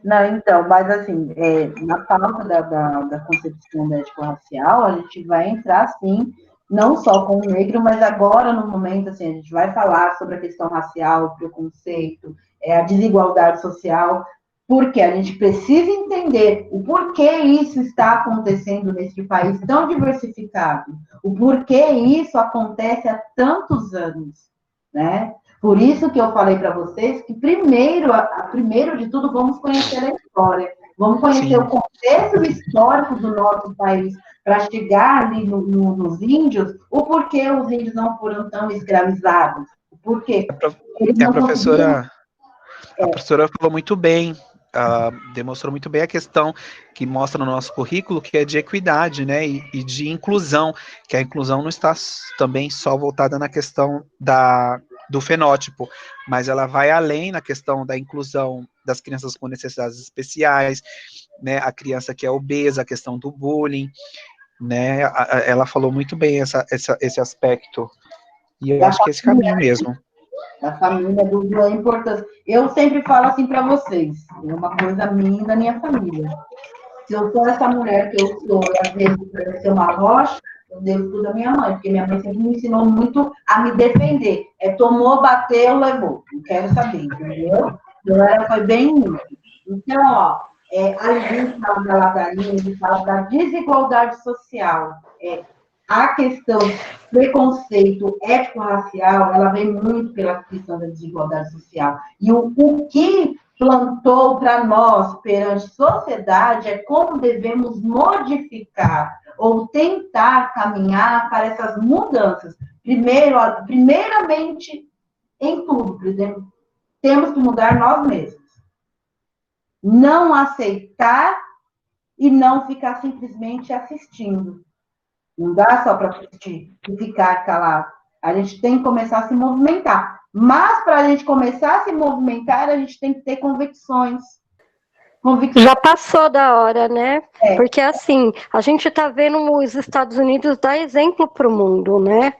Não, então, mas assim, na pauta da concepção étnico-racial, a gente vai entrar, sim, não só com o negro, mas agora, no momento, assim, a gente vai falar sobre a questão racial, o preconceito, a desigualdade social, porque a gente precisa entender o porquê isso está acontecendo nesse país tão diversificado, o porquê isso acontece há tantos anos, né? Por isso que eu falei para vocês que primeiro de tudo, vamos conhecer a história, vamos conhecer o contexto histórico do nosso país, para chegar ali nos índios, o porquê os índios não foram tão escravizados, o porquê. A professora falou muito bem, demonstrou muito bem a questão que mostra no nosso currículo, que é de equidade, né, e de inclusão, que a inclusão não está também só voltada na questão do fenótipo, mas ela vai além na questão da inclusão das crianças com necessidades especiais, né, a criança que é obesa, a questão do bullying, né, ela falou muito bem esse aspecto, e eu acho que é esse caminho mesmo. Da família, da importância. Eu sempre falo assim para vocês, é uma coisa minha e da minha família. Se eu sou essa mulher que eu sou, e às vezes para ser uma rocha, eu devo tudo à minha mãe, porque minha mãe sempre me ensinou muito a me defender. Tomou, bateu, levou. Não quero saber, entendeu? Então, ela foi bem isso. Então, ó, a gente fala da ladainha, ele fala da desigualdade social. A questão preconceito étnico-racial, ela vem muito pela questão da desigualdade social. E o que plantou para nós perante sociedade é como devemos modificar ou tentar caminhar para essas mudanças. Primeiramente, em tudo, por exemplo, temos que mudar nós mesmos. Não aceitar e não ficar simplesmente assistindo. Não dá só para assistir e ficar calado. A gente tem que começar a se movimentar. Mas, para a gente começar a se movimentar, a gente tem que ter convicções. Já passou da hora, né? Porque, assim, a gente está vendo os Estados Unidos dar exemplo para o mundo, né?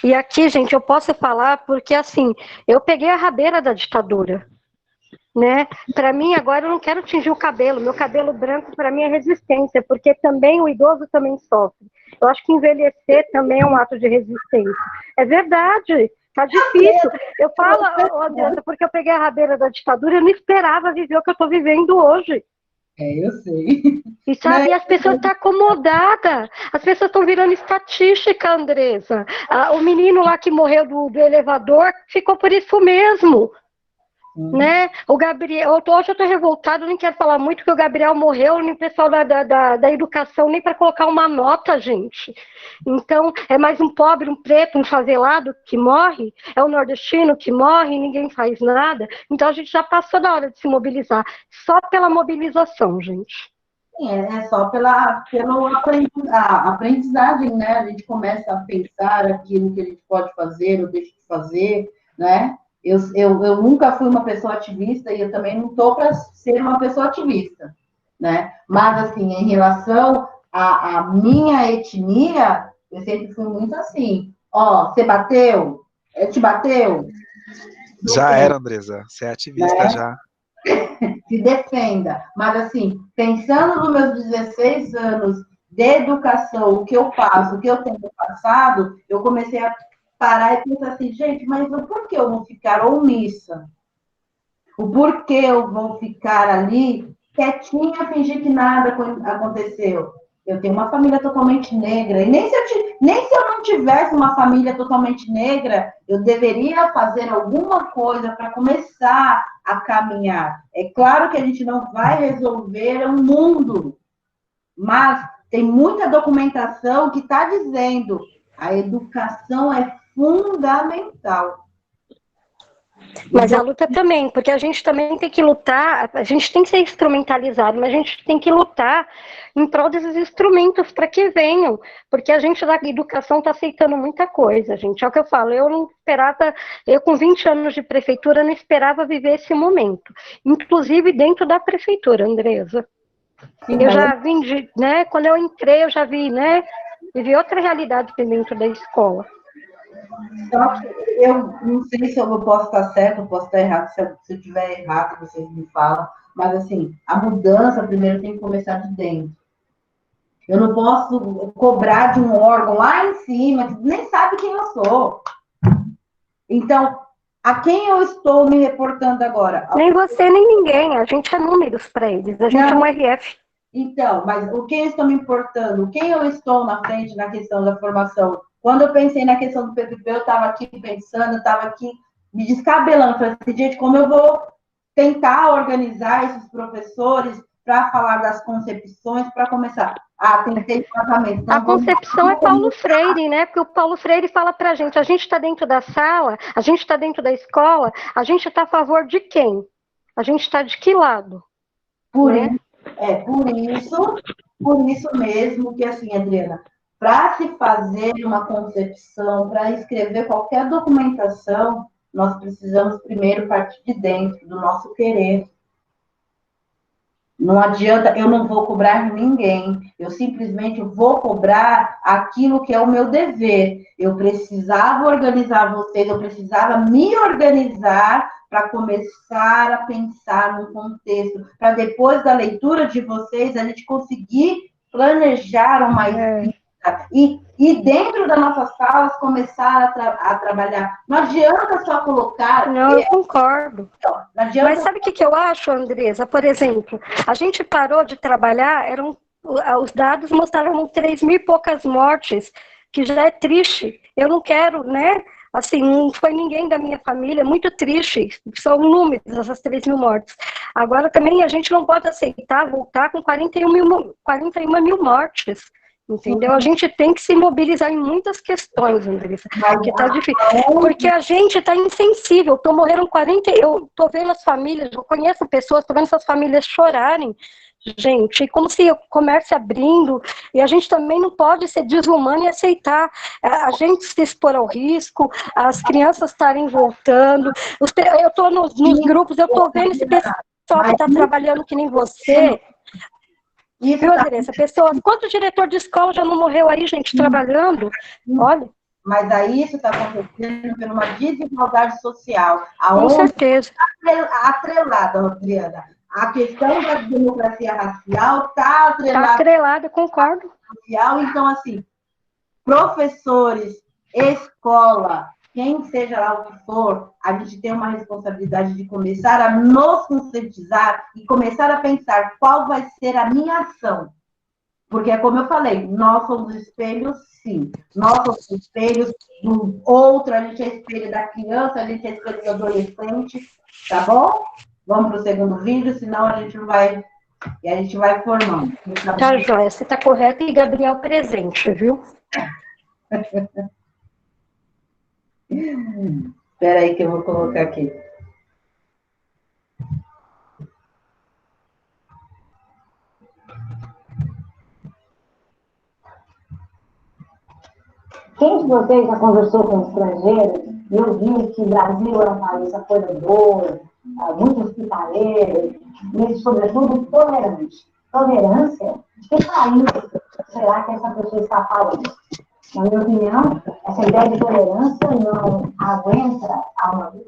E aqui, gente, eu posso falar porque, assim, eu peguei a rabeira da ditadura, né? Para mim, agora, eu não quero tingir o cabelo. Meu cabelo branco, para mim, é resistência, porque também o idoso também sofre. Eu acho que envelhecer também é um ato de resistência. É verdade, tá difícil. Eu falo, Adriana, porque eu peguei a rabeira da ditadura, eu não esperava viver o que eu estou vivendo hoje. Eu sei. E sabe, as pessoas estão acomodadas. As pessoas estão virando estatística, Andressa. O menino lá que morreu do elevador ficou por isso mesmo. Né? O Gabriel, hoje eu estou revoltada, nem quero falar muito que o Gabriel morreu, nem o pessoal da educação, nem para colocar uma nota, gente. Então, é mais um pobre, um preto, um favelado que morre, é o nordestino que morre e ninguém faz nada. Então, a gente já passou da hora de se mobilizar, só pela mobilização, gente. Sim, só pela aprendizagem, né? A gente começa a pensar aquilo que a gente pode fazer ou deixa de fazer, né? Eu nunca fui uma pessoa ativista e eu também não estou para ser uma pessoa ativista, né? Mas, assim, em relação à minha etnia, eu sempre fui muito assim. Ó, você bateu? Te bateu? Já era, Andressa. Você é ativista, já. Se defenda. Mas, assim, pensando nos meus 16 anos de educação, o que eu faço, o que eu tenho passado, eu comecei a parar e pensar assim, gente, mas o porquê eu vou ficar omissa? O porquê eu vou ficar ali quietinha, fingir que nada aconteceu? Eu tenho uma família totalmente negra, e nem se eu não tivesse uma família totalmente negra, eu deveria fazer alguma coisa para começar a caminhar. É claro que a gente não vai resolver o mundo, mas tem muita documentação que está dizendo a educação é fundamental. Mas a luta também, porque a gente também tem que lutar, a gente tem que ser instrumentalizado, mas a gente tem que lutar em prol desses instrumentos para que venham, porque a gente da educação está aceitando muita coisa, gente. É o que eu falo, eu não esperava, eu com 20 anos de prefeitura não esperava viver esse momento, inclusive dentro da prefeitura, Andressa. Sim, eu já vim né, quando eu entrei, eu já vi, né, vivi outra realidade dentro da escola. Só que eu não sei se eu posso estar certo, eu posso estar errado, se eu estiver errado, vocês me falam, mas assim, a mudança primeiro tem que começar de dentro. Eu não posso cobrar de um órgão lá em cima, que nem sabe quem eu sou. Então, a quem eu estou me reportando agora? Nem você, nem ninguém, a gente é números para eles, a gente é um RF. Então, mas o que eu estou me importando? Quem eu estou na frente na questão da formação? Quando eu pensei na questão do PPP, eu estava aqui pensando, eu estava aqui me descabelando. Falei assim, gente, como eu vou tentar organizar esses professores para falar das concepções, para começar? Tem que ter tratamento. Então, a concepção é Paulo Freire, né? Porque o Paulo Freire fala para a gente está dentro da sala, a gente está dentro da escola, a gente está a favor de quem? A gente está de que lado? Por isso mesmo que, assim, Adriana, para se fazer uma concepção, para escrever qualquer documentação, nós precisamos primeiro partir de dentro, do nosso querer. Não adianta, eu não vou cobrar ninguém, eu simplesmente vou cobrar aquilo que é o meu dever. Eu precisava organizar vocês, eu precisava me organizar para começar a pensar no contexto, para depois da leitura de vocês, a gente conseguir planejar uma escrita e dentro das nossas salas começar a trabalhar. Não adianta só colocar... Não, eu concordo. Não adianta... Mas sabe o que eu acho, Andresa? Por exemplo, a gente parou de trabalhar, os dados mostraram 3.000 e poucas mortes, que já é triste. Eu não quero, né? Assim, não foi ninguém da minha família, é muito triste. São números, essas 3.000 mortes. Agora, também, a gente não pode aceitar voltar com 41 mil mortes. Entendeu? A gente tem que se mobilizar em muitas questões, Andressa, porque tá difícil. Porque a gente tá insensível. Morreram 40, eu tô vendo as famílias, eu conheço pessoas, tô vendo essas famílias chorarem, gente, como se o comércio abrindo, e a gente também não pode ser desumano e aceitar a gente se expor ao risco, as crianças estarem voltando. Eu tô nos grupos, eu tô vendo esse pessoal que tá trabalhando que nem você. Viu, Andressa? Pessoas, quanto diretor de escola já não morreu aí, gente, trabalhando? Olha. Mas aí isso está acontecendo por uma desigualdade social. Com certeza. Atrelada, Adriana. A questão da democracia racial está atrelada. Está atrelada, concordo. Social. Então, assim, professores, escola, quem seja lá o que for, a gente tem uma responsabilidade de começar a nos conscientizar e começar a pensar qual vai ser a minha ação. Porque é como eu falei, nós somos espelhos, sim. Nós somos espelhos do outro, a gente é espelho da criança, a gente é espelho do adolescente, tá bom? Vamos para o segundo vídeo, senão a gente não vai... E a gente vai formando. Tá, Joia, você tá correta e Gabriel presente, viu? Espera aí que eu vou colocar aqui. Quem de vocês já conversou com estrangeiros e eu vi que o Brasil é um país acolhedor, muito hospitaleiro, e, sobretudo, tolerante. Tolerância? De que país será que essa pessoa está falando? Na minha opinião, essa ideia de tolerância não aguenta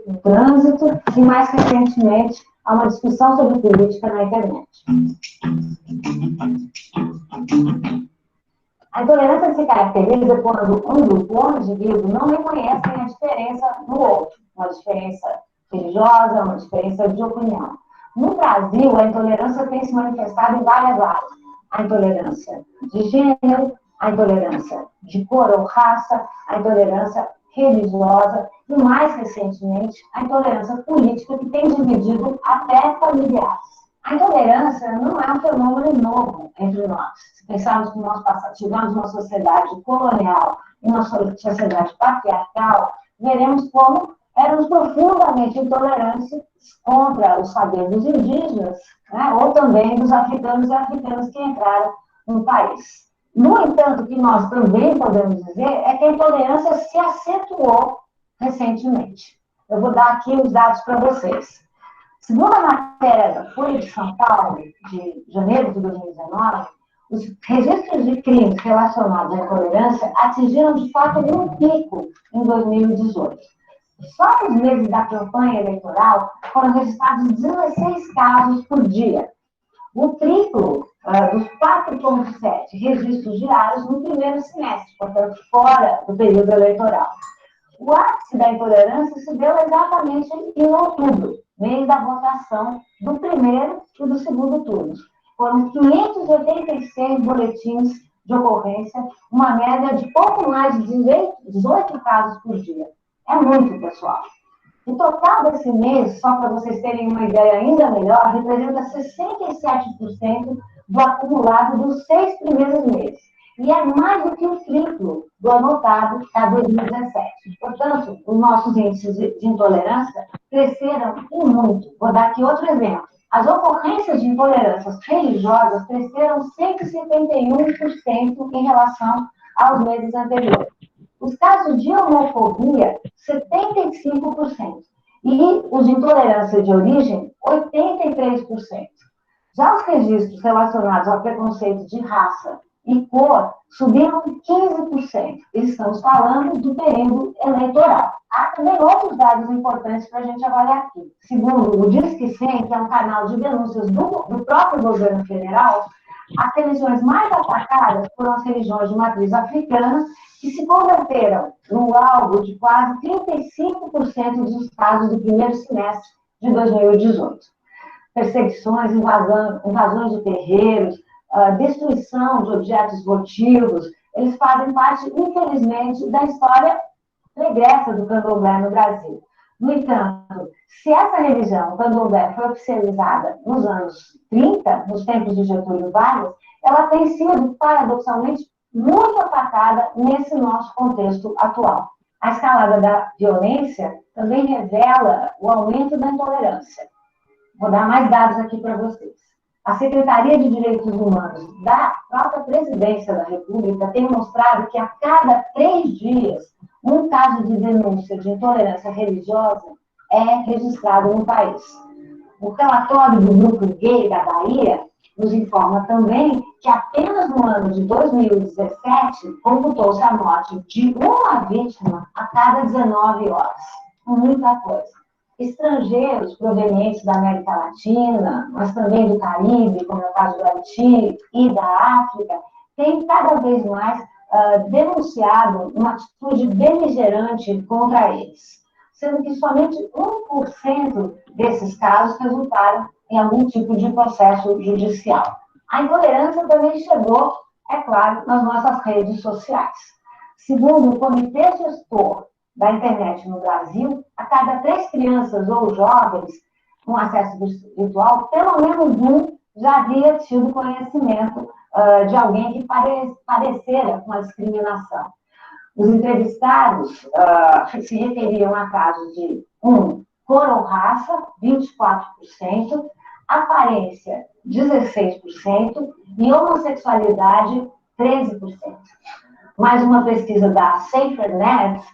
um trânsito e, mais recentemente, a uma discussão sobre política na internet. A intolerância se caracteriza quando um grupo ou um indivíduo não reconhecem a diferença no outro, uma diferença religiosa, uma diferença de opinião. No Brasil, a intolerância tem se manifestado em várias áreas. A intolerância de gênero, a intolerância de cor ou raça, a intolerância religiosa e, mais recentemente, a intolerância política, que tem dividido até familiares. A intolerância não é um fenômeno novo entre nós. Se pensarmos que nós tivemos uma sociedade colonial e uma sociedade patriarcal, veremos como éramos profundamente intolerantes contra os saberes dos indígenas, né, ou também dos africanos e africanas que entraram no país. No entanto, o que nós também podemos dizer é que a intolerância se acentuou recentemente. Eu vou dar aqui os dados para vocês. Segundo a matéria da Folha de São Paulo, de janeiro de 2019, os registros de crimes relacionados à intolerância atingiram, de fato, um pico em 2018. Só nos meses da campanha eleitoral foram registrados 16 casos por dia, o triplo dos 4,7 registros diários no primeiro semestre, portanto, fora do período eleitoral. O ápice da intolerância se deu exatamente em outubro, mês da votação do primeiro e do segundo turnos. Foram 586 boletins de ocorrência, uma média de pouco mais de 18 casos por dia. É muito, pessoal. O total desse mês, só para vocês terem uma ideia ainda melhor, representa 67% do acumulado dos 6 primeiros meses. E é mais do que o triplo do anotado para 2017. Portanto, os nossos índices de intolerância cresceram e muito. Vou dar aqui outro exemplo. As ocorrências de intolerâncias religiosas cresceram 151% em relação aos meses anteriores. Os casos de homofobia, 75%. E os de intolerância de origem, 83%. Já os registros relacionados ao preconceito de raça e cor subiram 15%. Estamos falando do período eleitoral. Há também outros dados importantes para a gente avaliar aqui. Segundo o Disque 100, que é um canal de denúncias do próprio governo federal, as religiões mais atacadas foram as religiões de matriz africana, que se converteram no alvo de quase 35% dos casos do primeiro semestre de 2018. Perseguições, invasões de terreiros, destruição de objetos votivos, eles fazem parte, infelizmente, da história pregressa do candomblé no Brasil. No entanto, se essa religião, o candomblé, foi oficializada nos anos 30, nos tempos de Getúlio Vargas, ela tem sido, paradoxalmente, muito atacada nesse nosso contexto atual. A escalada da violência também revela o aumento da intolerância. Vou dar mais dados aqui para vocês. A Secretaria de Direitos Humanos da própria Presidência da República tem mostrado que a cada 3 dias, um caso de denúncia de intolerância religiosa é registrado no país. O relatório do Grupo Gay da Bahia nos informa também que apenas no ano de 2017 computou-se a morte de uma vítima a cada 19 horas. Muita coisa. Estrangeiros provenientes da América Latina, mas também do Caribe, como é o caso do Haiti e da África, têm cada vez mais denunciado uma atitude beligerante contra eles, sendo que somente 1% desses casos resultaram em algum tipo de processo judicial. A intolerância também chegou, é claro, nas nossas redes sociais. Segundo o Comitê Gestor da Internet no Brasil, a cada 3 crianças ou jovens com acesso virtual, pelo menos um já havia tido conhecimento de alguém que padecera com a discriminação. Os entrevistados se referiam a casos de cor ou raça, 24%, aparência, 16%, e homossexualidade, 13%. Mais uma pesquisa da SaferNet,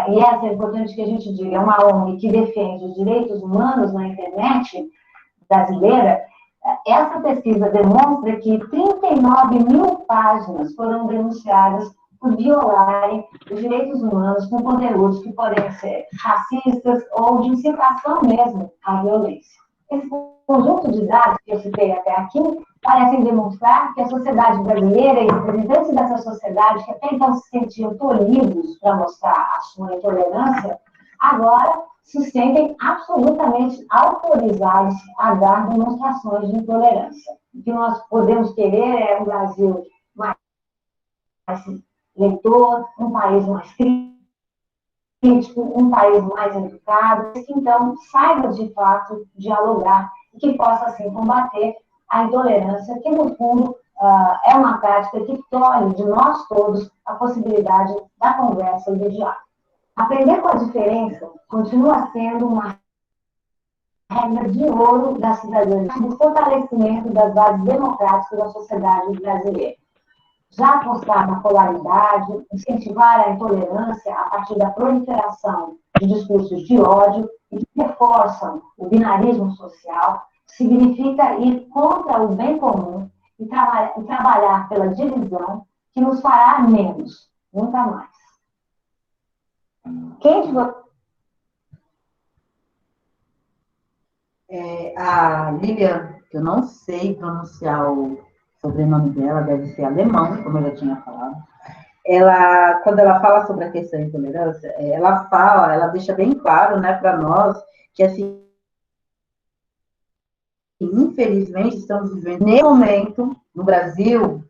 e essa é importante que a gente diga, é uma ONG que defende os direitos humanos na internet brasileira. Essa pesquisa demonstra que 39 mil páginas foram denunciadas por violarem os direitos humanos com conteúdos que podem ser racistas ou de incitação mesmo à violência. Esse conjunto de dados que eu citei até aqui parecem demonstrar que a sociedade brasileira e representantes dessa sociedade, que até então se sentiam tolhidos para mostrar a sua intolerância, agora se sentem absolutamente autorizados a dar demonstrações de intolerância. O que nós podemos querer é um Brasil mais leitor, um país mais crítico, um país mais educado, que então saiba de fato dialogar e que possa assim combater a intolerância, que no fundo é uma prática que tolhe de nós todos a possibilidade da conversa e do diálogo. Aprender com a diferença continua sendo uma regra de ouro da cidadania, do fortalecimento das bases democráticas da sociedade brasileira. Já apostar na polaridade, incentivar a intolerância a partir da proliferação de discursos de ódio e que reforçam o binarismo social, significa ir contra o bem comum e trabalhar pela divisão, que nos fará menos, nunca mais. Quem de vocês... A Lilian, que eu não sei pronunciar o sobrenome dela, deve ser alemão, como eu já tinha falado. Ela, quando ela fala sobre a questão da intolerância, ela deixa bem claro, né, para nós, que assim, infelizmente, estamos vivendo, nesse momento, no Brasil,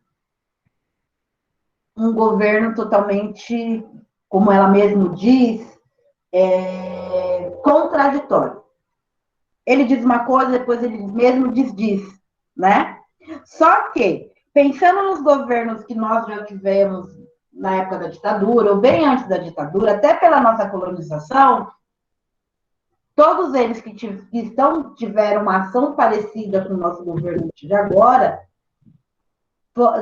um governo totalmente, como ela mesma diz, contraditório. Ele diz uma coisa, depois ele mesmo desdiz, né? Só que, pensando nos governos que nós já tivemos na época da ditadura, ou bem antes da ditadura, até pela nossa colonização, todos eles que tiveram uma ação parecida com o nosso governo de agora,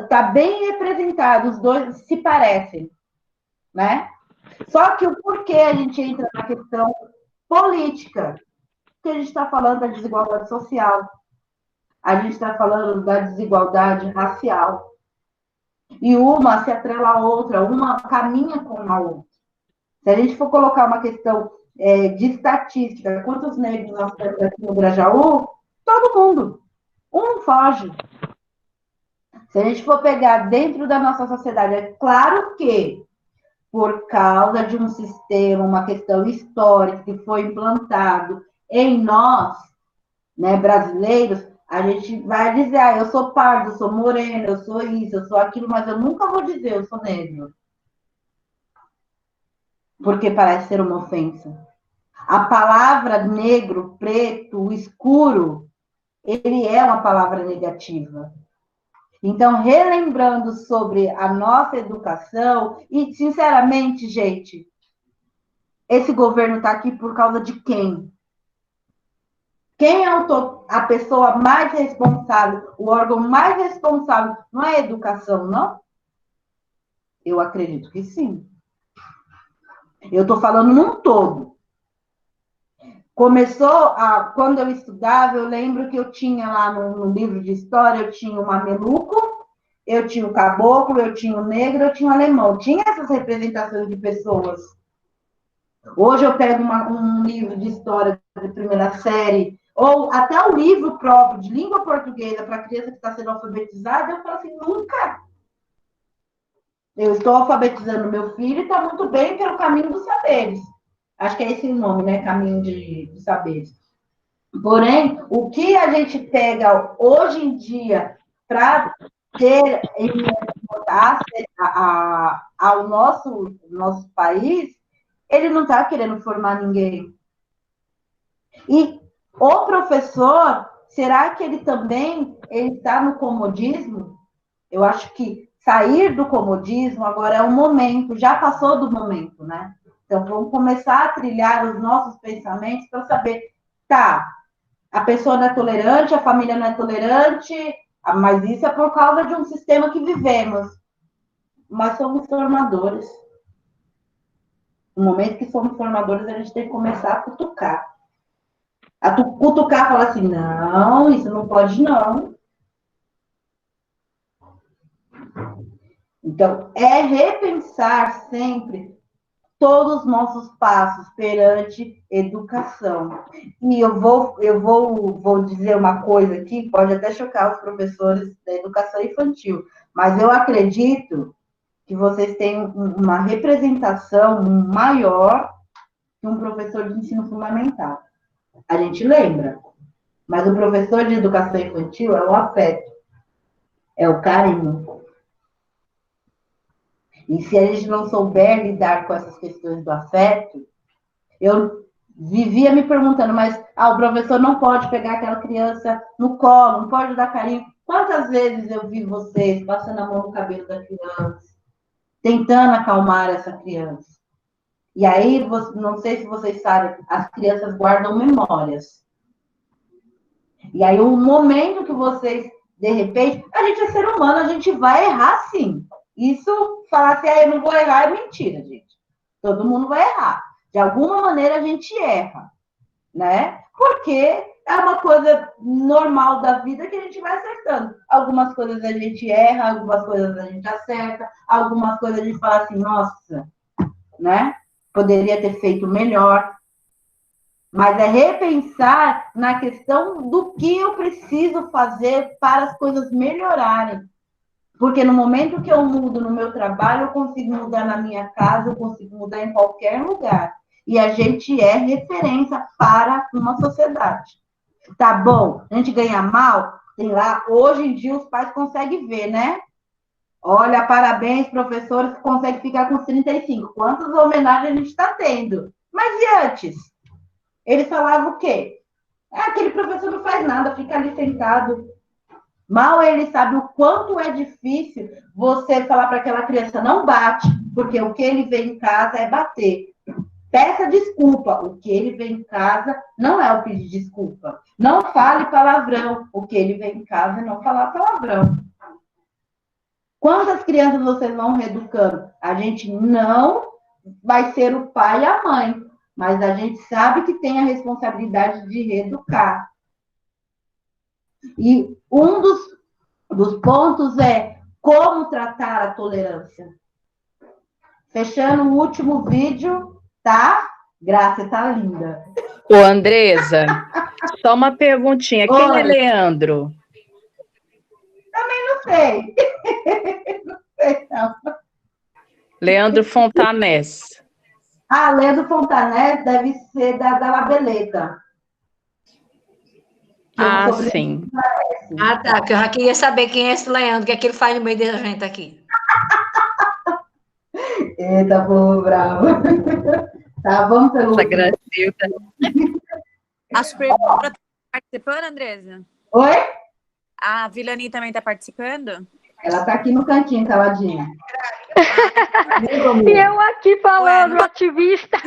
está bem representado, os dois se parecem, né? Só que o porquê a gente entra na questão política, que a gente está falando da desigualdade social. a gente está falando da desigualdade racial. E uma se atrela à outra, uma caminha com a outra. Se a gente for colocar uma questão de estatística, quantos negros nós temos aqui no Grajaú, todo mundo. Um foge. Se a gente for pegar dentro da nossa sociedade, é claro que, por causa de um sistema, uma questão histórica que foi implantado em nós, né, brasileiros, a gente vai dizer, eu sou pardo, eu sou moreno, eu sou isso, eu sou aquilo, mas eu nunca vou dizer eu sou negro. Porque parece ser uma ofensa. A palavra negro, preto, escuro, ele é uma palavra negativa. Então, relembrando sobre a nossa educação, e, sinceramente, gente, esse governo está aqui por causa de quem? Quem é a pessoa mais responsável, o órgão mais responsável? Não é a educação, não? Eu acredito que sim. Eu estou falando num todo. Quando eu estudava, eu lembro que eu tinha lá no livro de história, eu tinha o mameluco, eu tinha o caboclo, eu tinha o negro, eu tinha o alemão. Tinha essas representações de pessoas. Hoje eu pego um livro de história de primeira série, ou até o livro próprio de língua portuguesa para a criança que está sendo alfabetizada, eu falo assim, nunca. Eu estou alfabetizando meu filho e está muito bem pelo caminho dos saberes. Acho que é esse o nome, né? Caminho de saberes. Porém, o que a gente pega hoje em dia para ter ao nosso país, ele não está querendo formar ninguém. E o professor, será que ele também está no comodismo? Eu acho que sair do comodismo agora é um momento, já passou do momento, né? Então, vamos começar a trilhar os nossos pensamentos para saber, tá, a pessoa não é tolerante, a família não é tolerante, mas isso é por causa de um sistema que vivemos. Mas somos formadores. No momento que somos formadores, a gente tem que começar a cutucar. Cutucar, falar assim, não, isso não pode não. Então, é repensar sempre todos os nossos passos perante educação. E eu vou dizer uma coisa aqui, pode até chocar os professores da educação infantil, mas eu acredito que vocês têm uma representação maior que um professor de ensino fundamental. A gente lembra, mas o professor de educação infantil é o afeto, é o carinho. E se a gente não souber lidar com essas questões do afeto, eu vivia me perguntando, mas o professor não pode pegar aquela criança no colo, não pode dar carinho. Quantas vezes eu vi vocês passando a mão no cabelo da criança, tentando acalmar essa criança? E aí, não sei se vocês sabem, as crianças guardam memórias. E aí, o momento que vocês, de repente, a gente é ser humano, a gente vai errar sim. Isso, falar assim, eu não vou errar, é mentira, gente. Todo mundo vai errar. De alguma maneira, a gente erra, né? Porque é uma coisa normal da vida que a gente vai acertando. Algumas coisas a gente erra, algumas coisas a gente acerta, algumas coisas a gente fala assim, nossa, né? Poderia ter feito melhor. Mas é repensar na questão do que eu preciso fazer para as coisas melhorarem. Porque no momento que eu mudo no meu trabalho, eu consigo mudar na minha casa, eu consigo mudar em qualquer lugar. E a gente é referência para uma sociedade. Tá bom, a gente ganha mal? Tem lá, hoje em dia os pais conseguem ver, né? Olha, parabéns, professores, que conseguem ficar com os 35. Quantas homenagens a gente está tendo? Mas e antes? Ele falava o quê? Aquele professor não faz nada, fica ali sentado. Mal ele sabe o quanto é difícil você falar para aquela criança, não bate, porque o que ele vê em casa é bater. Peça desculpa, o que ele vê em casa não é o pedir desculpa. Não fale palavrão, o que ele vê em casa é não falar palavrão. Quantas crianças vocês vão reeducando? A gente não vai ser o pai e a mãe, mas a gente sabe que tem a responsabilidade de reeducar. E um dos pontos é como tratar a tolerância. Fechando o último vídeo, tá? Graça, tá linda. Ô, Andresa, só uma perguntinha. Quem é Leandro? Também não sei. Não sei, não. Leandro Fontanés. Ah, Leandro Fontanés deve ser da Labeleta. Ah, sim. Ah, tá, que eu já queria saber quem é esse Leandro, o que é que ele faz no meio da gente aqui. Eita, povo bravo. Tá, vamos pelo... Essa Gracilda. A Superpura tá participando, Andresa? Oi? A Vilani também está participando? Ela tá aqui no cantinho, caladinha. E eu aqui falando, ativista.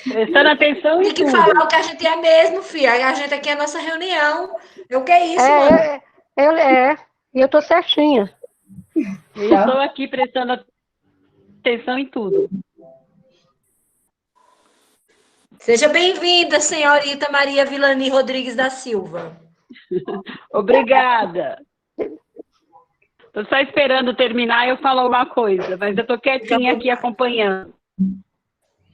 Prestando atenção em tudo. Tem que falar o que a gente é mesmo, filha. A gente aqui é a nossa reunião. O que é isso, mano? E eu tô certinha. Eu estou aqui prestando atenção em tudo. Seja bem-vinda, senhorita Maria Vilani Rodrigues da Silva. Obrigada. Estou só esperando terminar e eu falar uma coisa, mas eu estou quietinha aqui acompanhando.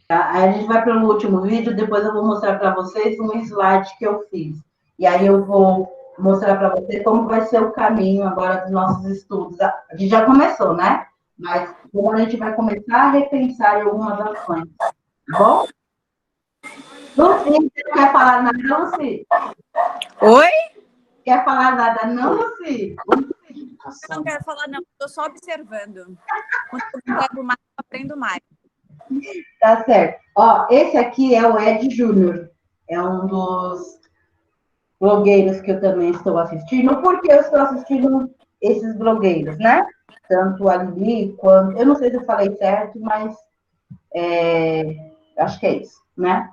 Tá, aí a gente vai para o último vídeo, depois eu vou mostrar para vocês um slide que eu fiz. E aí eu vou mostrar para vocês como vai ser o caminho agora dos nossos estudos. A gente já começou, né? Mas como a gente vai começar a repensar em algumas ações. Tá bom? Lucy, você não quer falar nada, Lucy? Oi? Quer falar nada, não, Lucy? Eu não quero falar, não. Estou só observando. Quando eu pego mais, eu aprendo mais. Tá certo. Ó, esse aqui é o Ed Júnior. É um dos blogueiros que eu também estou assistindo. Por que eu estou assistindo esses blogueiros, né? Tanto a Lili quanto... Eu não sei se eu falei certo, mas acho que é isso, né?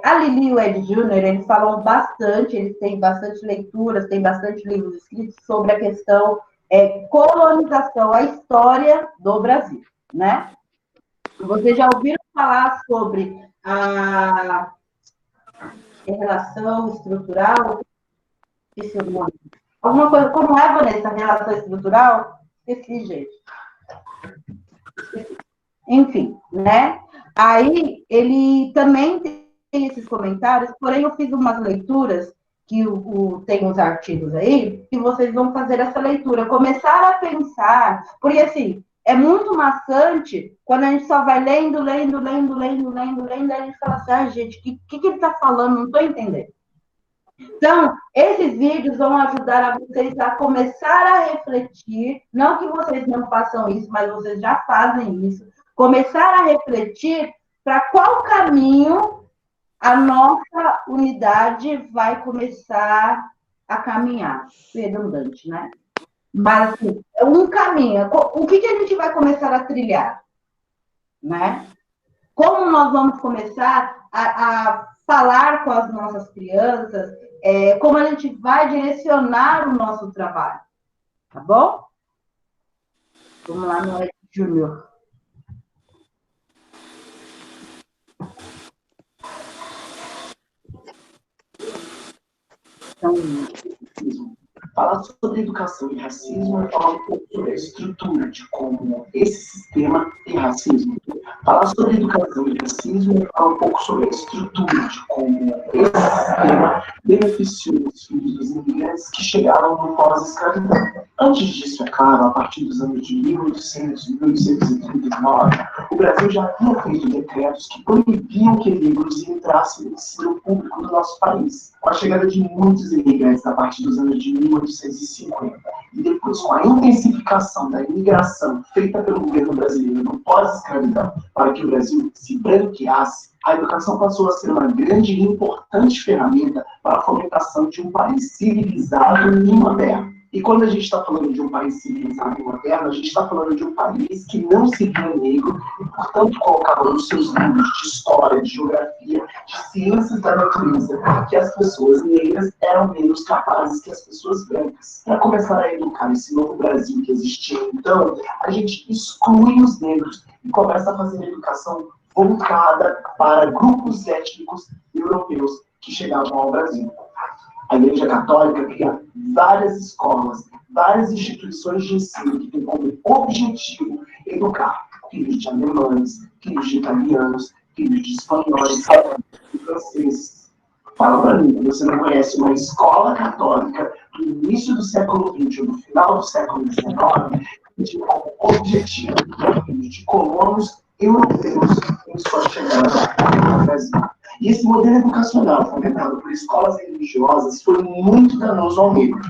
A Lili e o Ed Júnior, eles falam bastante, eles têm bastante leituras, têm bastante livros escritos sobre a questão colonização, a história do Brasil, né? Vocês já ouviram falar sobre a relação estrutural? Esqueci o nome. Alguma coisa, como é, Vanessa, a relação estrutural? Esqueci, gente. Enfim, né? Aí, ele também tem esses comentários, porém eu fiz umas leituras, que tem uns artigos aí, que vocês vão fazer essa leitura, começar a pensar, porque assim, é muito maçante quando a gente só vai lendo, aí a gente fala assim, gente, o que ele está falando? Não estou entendendo. Então, esses vídeos vão ajudar a vocês a começar a refletir, não que vocês não façam isso, mas vocês já fazem isso, começar a refletir para qual caminho a nossa unidade vai começar a caminhar. Redundante, né? Mas, assim, é um caminho. O que a gente vai começar a trilhar? Né? Como nós vamos começar a falar com as nossas crianças? Como a gente vai direcionar o nosso trabalho? Tá bom? Vamos lá no Ed Júnior. Então, falar sobre educação e racismo é falar um pouco sobre a estrutura de como esse sistema tem racismo. Falar sobre educação e racismo é falar um pouco sobre a estrutura de como esse sistema beneficiou os filhos dos imigrantes que chegaram no pós-escravidão. Antes disso, é claro, a partir dos anos de 1800 e 1839, o Brasil já tinha feito decretos que proibiam que negros entrassem no ensino público do nosso país. Com a chegada de muitos imigrantes a partir dos anos de 1850, e depois com a intensificação da imigração feita pelo governo brasileiro no pós-escravidão para que o Brasil se branqueasse, a educação passou a ser uma grande e importante ferramenta para a fomentação de um país civilizado e moderno. E quando a gente está falando de um país civilizado e moderno, a gente está falando de um país que não se via negro e, portanto, colocava nos seus livros de história, de geografia, de ciências da natureza, que as pessoas negras eram menos capazes que as pessoas brancas. Para começar a educar esse novo Brasil que existia, então, a gente exclui os negros e começa a fazer educação voltada para grupos étnicos europeus que chegavam ao Brasil. A Igreja Católica cria várias escolas, várias instituições de ensino que têm como objetivo educar filhos de alemães, filhos de italianos, filhos de espanhóis, de franceses. Fala para mim, você não conhece uma escola católica do início do século XX ou do final do século XIX que tinha como objetivo filhos de colonos europeus em sua chegada no Brasil. E esse modelo educacional fomentado por escolas religiosas foi muito danoso ao negro.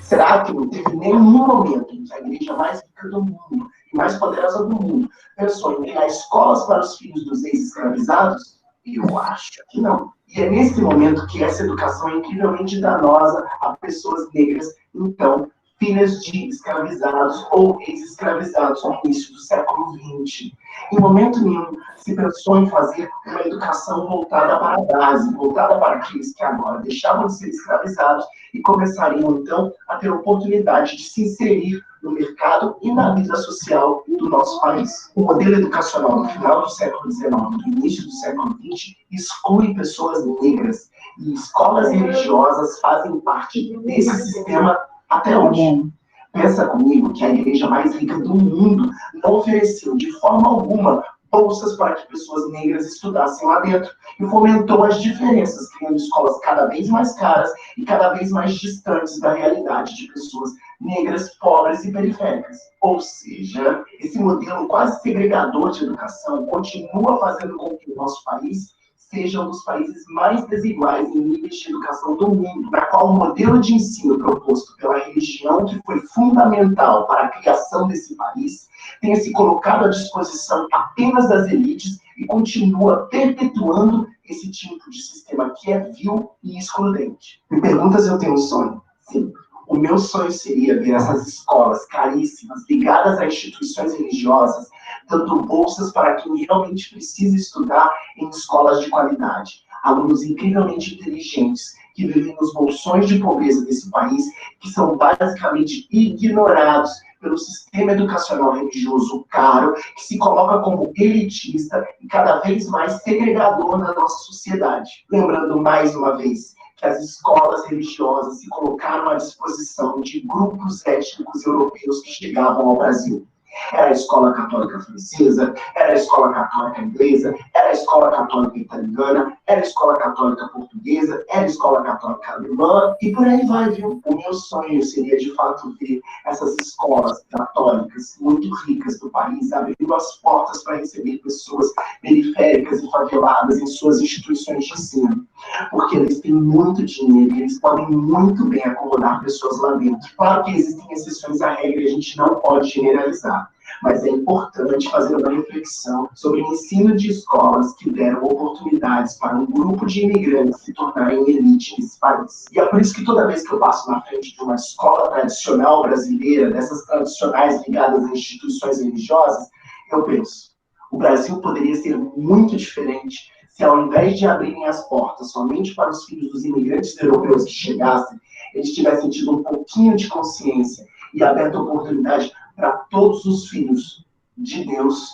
Será que não teve nenhum momento em que a igreja mais rica do mundo e mais poderosa do mundo pensou em criar escolas para os filhos dos ex-escravizados? Eu acho que não. E é nesse momento que essa educação é incrivelmente danosa a pessoas negras, então, filhas de escravizados ou ex-escravizados no início do século XX. Em momento nenhum se pensou em fazer uma educação voltada para a base, voltada para aqueles que agora deixavam de ser escravizados e começariam, então, a ter oportunidade de se inserir no mercado e na vida social do nosso país. O modelo educacional do final do século XIX e do início do século XX exclui pessoas negras e escolas religiosas fazem parte desse sistema até hoje. Pensa comigo que a igreja mais rica do mundo não ofereceu de forma alguma bolsas para que pessoas negras estudassem lá dentro e fomentou as diferenças, criando escolas cada vez mais caras e cada vez mais distantes da realidade de pessoas negras, pobres e periféricas. Ou seja, esse modelo quase segregador de educação continua fazendo com que o nosso país seja um dos países mais desiguais em níveis de educação do mundo, na qual o modelo de ensino proposto pela religião, que foi fundamental para a criação desse país, tenha se colocado à disposição apenas das elites e continua perpetuando esse tipo de sistema que é vil e excludente. Me pergunta se eu tenho um sonho? Sim. O meu sonho seria ver essas escolas caríssimas, ligadas a instituições religiosas, dando bolsas para quem realmente precisa estudar em escolas de qualidade. Alunos incrivelmente inteligentes, que vivem nos bolsões de pobreza desse país, que são basicamente ignorados pelo sistema educacional religioso caro, que se coloca como elitista e cada vez mais segregador na nossa sociedade. Lembrando mais uma vez que as escolas religiosas se colocaram à disposição de grupos étnicos europeus que chegavam ao Brasil. Era a escola católica francesa, era a escola católica inglesa, era a escola católica italiana, era a escola católica portuguesa, era a escola católica alemã, e por aí vai, viu? O meu sonho seria, de fato, ver essas escolas católicas muito ricas do país abrindo as portas para receber pessoas periféricas e faveladas em suas instituições de ensino. Porque eles têm muito dinheiro e eles podem muito bem acomodar pessoas lá dentro. Claro que existem exceções à regra e a gente não pode generalizar. Mas é importante fazer uma reflexão sobre o ensino de escolas que deram oportunidades para um grupo de imigrantes se tornarem elite nesse país. E é por isso que toda vez que eu passo na frente de uma escola tradicional brasileira, dessas tradicionais ligadas a instituições religiosas, eu penso, o Brasil poderia ser muito diferente se, ao invés de abrirem as portas somente para os filhos dos imigrantes europeus que chegassem, eles tivessem tido um pouquinho de consciência e aberto a oportunidade para todos os filhos de Deus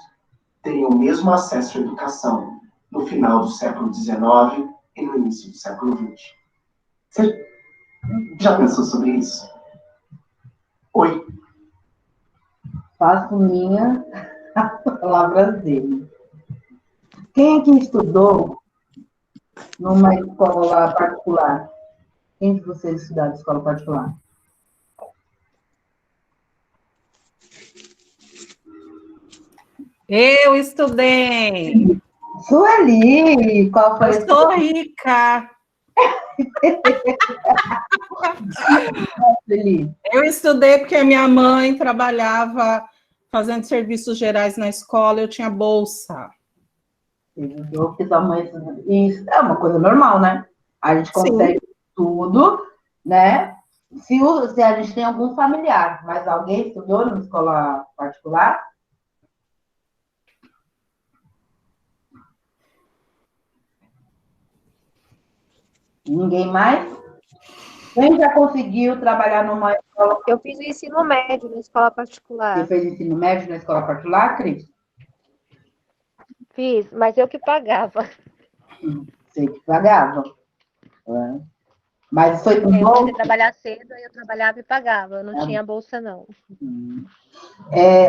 terem o mesmo acesso à educação no final do século XIX e no início do século XX. Você já pensou sobre isso? Oi? Faço minha as palavras dele. Quem aqui estudou numa escola particular? Quem de vocês estudaram em escola particular? Eu estudei. Sueli, qual foi? Eu sou rica. Eu estudei porque a minha mãe trabalhava fazendo serviços gerais na escola, eu tinha bolsa. Eu fiz a mãe. Isso é uma coisa normal, né? A gente consegue tudo, né? Se a gente tem algum familiar, mas alguém estudou numa escola particular? Ninguém mais? Quem já conseguiu trabalhar numa escola? Eu fiz o ensino médio na escola particular. Você fez ensino médio na escola particular, Cris? Fiz, mas eu que pagava. Você que pagava. É. Mas foi com Eu bolsa? comecei a trabalhar cedo, aí eu trabalhava e pagava. Eu não tinha bolsa, não.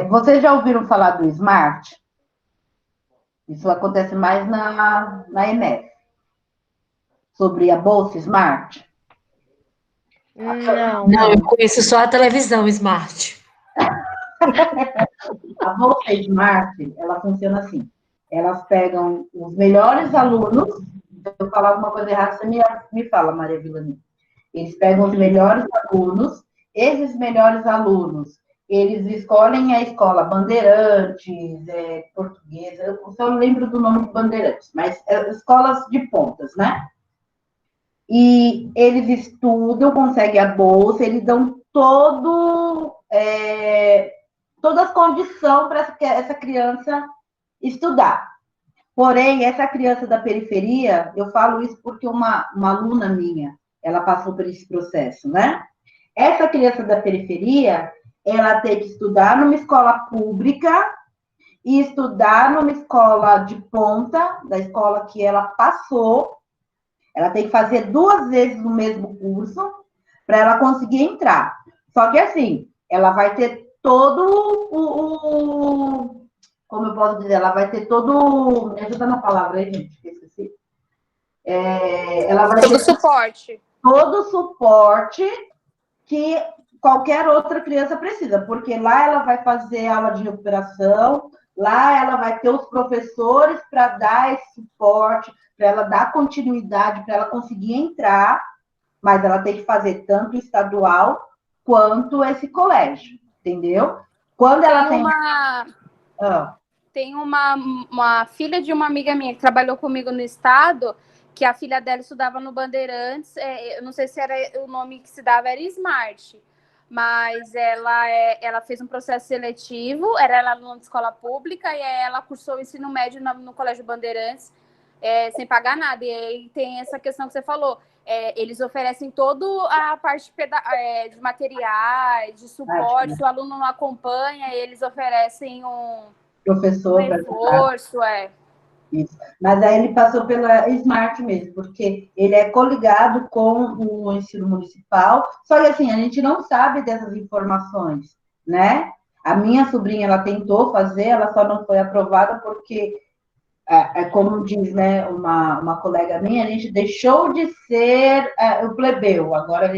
Vocês já ouviram falar do Smart? Isso acontece mais na EMEF. Sobre a bolsa Smart? Não, eu conheço só a televisão Smart. A bolsa Smart, ela funciona assim. Elas pegam os melhores alunos. Se eu falar alguma coisa errada, você me fala, Maria Vilani. Eles pegam os melhores alunos. Esses melhores alunos, eles escolhem a escola Bandeirantes, Portuguesa. Eu só lembro do nome de Bandeirantes, mas escolas de pontas, né? E eles estudam, conseguem a bolsa, eles dão todas as condições para essa criança estudar. Porém, essa criança da periferia, eu falo isso porque uma aluna minha, ela passou por esse processo, né? Essa criança da periferia, ela tem que estudar numa escola pública e estudar numa escola de ponta, da escola que ela passou. Ela tem que fazer 2 vezes o mesmo curso para ela conseguir entrar. Só que assim, ela vai ter todo como eu posso dizer, ela vai ter todo... Me ajuda na palavra aí, gente, que eu esqueci. Ela vai Todo ter suporte. todo o suporte que qualquer outra criança precisa, porque lá ela vai fazer aula de recuperação, lá ela vai ter os professores para dar esse suporte, para ela dar continuidade, para ela conseguir entrar, mas ela tem que fazer tanto estadual quanto esse colégio, entendeu? Quando ela tem... Tem uma filha de uma amiga minha que trabalhou comigo no estado, que a filha dela estudava no Bandeirantes, eu não sei se era o nome que se dava, era Smart, mas ela fez um processo seletivo, ela aluna de escola pública, e aí ela cursou o ensino médio no Colégio Bandeirantes, sem pagar nada. E aí tem essa questão que você falou, eles oferecem toda a parte de materiais, de suporte, se o aluno não acompanha, eles oferecem um professor reforço, Isso. Mas aí ele passou pela Smart mesmo, porque ele é coligado com o ensino municipal, só que assim, a gente não sabe dessas informações, né? A minha sobrinha, ela tentou fazer, ela só não foi aprovada porque, como diz, né, uma colega minha, a gente deixou de ser o plebeu, agora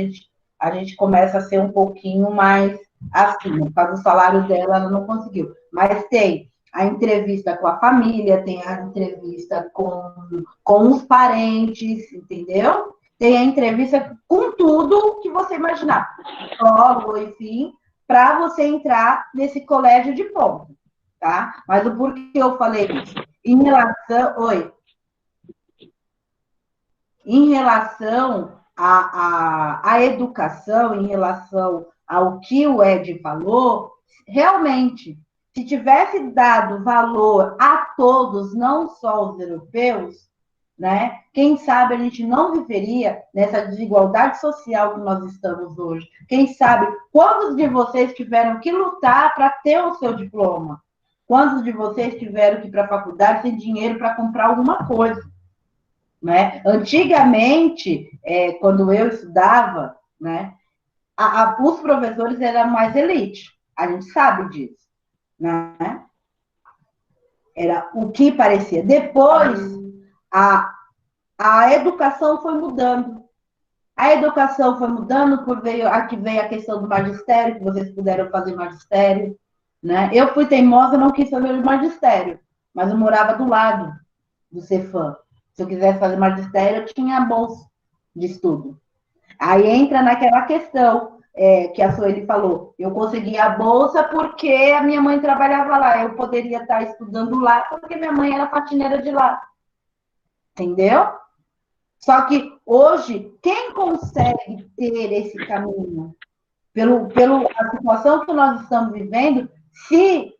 a gente começa a ser um pouquinho mais assim, por causa do salário dela, ela não conseguiu. Mas tem a entrevista com a família, tem a entrevista com os parentes, entendeu? Tem a entrevista com tudo que você imaginar, psicólogo, enfim, para você entrar nesse colégio de ponta, tá? Mas o porquê eu falei isso? Em relação à educação, em relação ao que o Ed falou, realmente, se tivesse dado valor a todos, não só os europeus, né? Quem sabe a gente não viveria nessa desigualdade social que nós estamos hoje. Quem sabe quantos de vocês tiveram que lutar para ter o seu diploma? Quantos de vocês tiveram que ir para a faculdade sem dinheiro para comprar alguma coisa? Né? Antigamente, quando eu estudava, né, os professores eram mais elite. A gente sabe disso. Né? Era o que parecia. Depois, a educação foi mudando. A educação foi mudando, aqui veio a questão do magistério, que vocês puderam fazer magistério. Né? Eu fui teimosa, não quis fazer o magistério, mas eu morava do lado do Cefam. Se eu quisesse fazer magistério, eu tinha a bolsa de estudo. Aí entra naquela questão que a Sueli falou. Eu consegui a bolsa porque a minha mãe trabalhava lá. Eu poderia estar estudando lá porque minha mãe era patineira de lá. Entendeu? Só que hoje, quem consegue ter esse caminho? Pela situação que nós estamos vivendo, se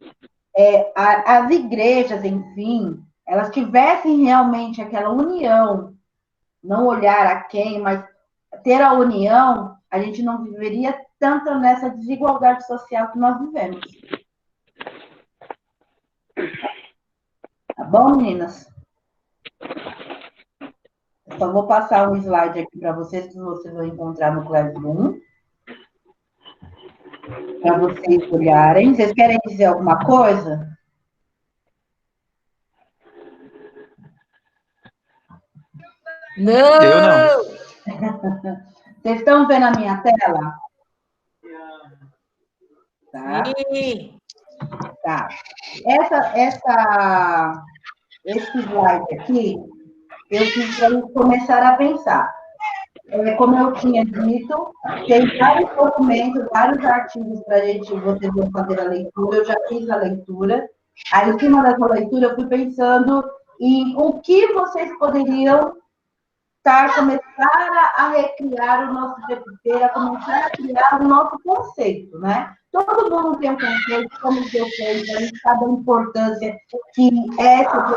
as igrejas, enfim, elas tivessem realmente aquela união, não olhar a quem, mas ter a união, a gente não viveria tanto nessa desigualdade social que nós vivemos. Tá bom, meninas? Só vou passar um slide aqui para vocês, que vocês vão encontrar no Classroom. Para vocês olharem. Vocês querem dizer alguma coisa? Não! Eu não. Vocês estão vendo a minha tela? Tá. Sim. Tá. Esse slide aqui, eu fiz para começar a pensar. Como eu tinha dito, tem vários documentos, vários artigos para vocês vão fazer a leitura. Eu já fiz a leitura. Aí, em cima dessa leitura, eu fui pensando em o que vocês poderiam começar a recriar o nosso GPP, a começar a criar o nosso conceito, né? Todo mundo tem um conceito, como eu sei, a gente sabe a importância que a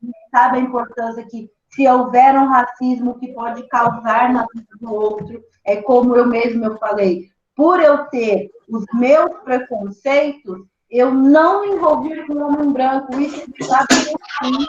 gente sabe a importância que, se houver um racismo que pode causar na vida do outro, é como eu falei, por eu ter os meus preconceitos, eu não me envolvi com o homem branco, isso sabe assim.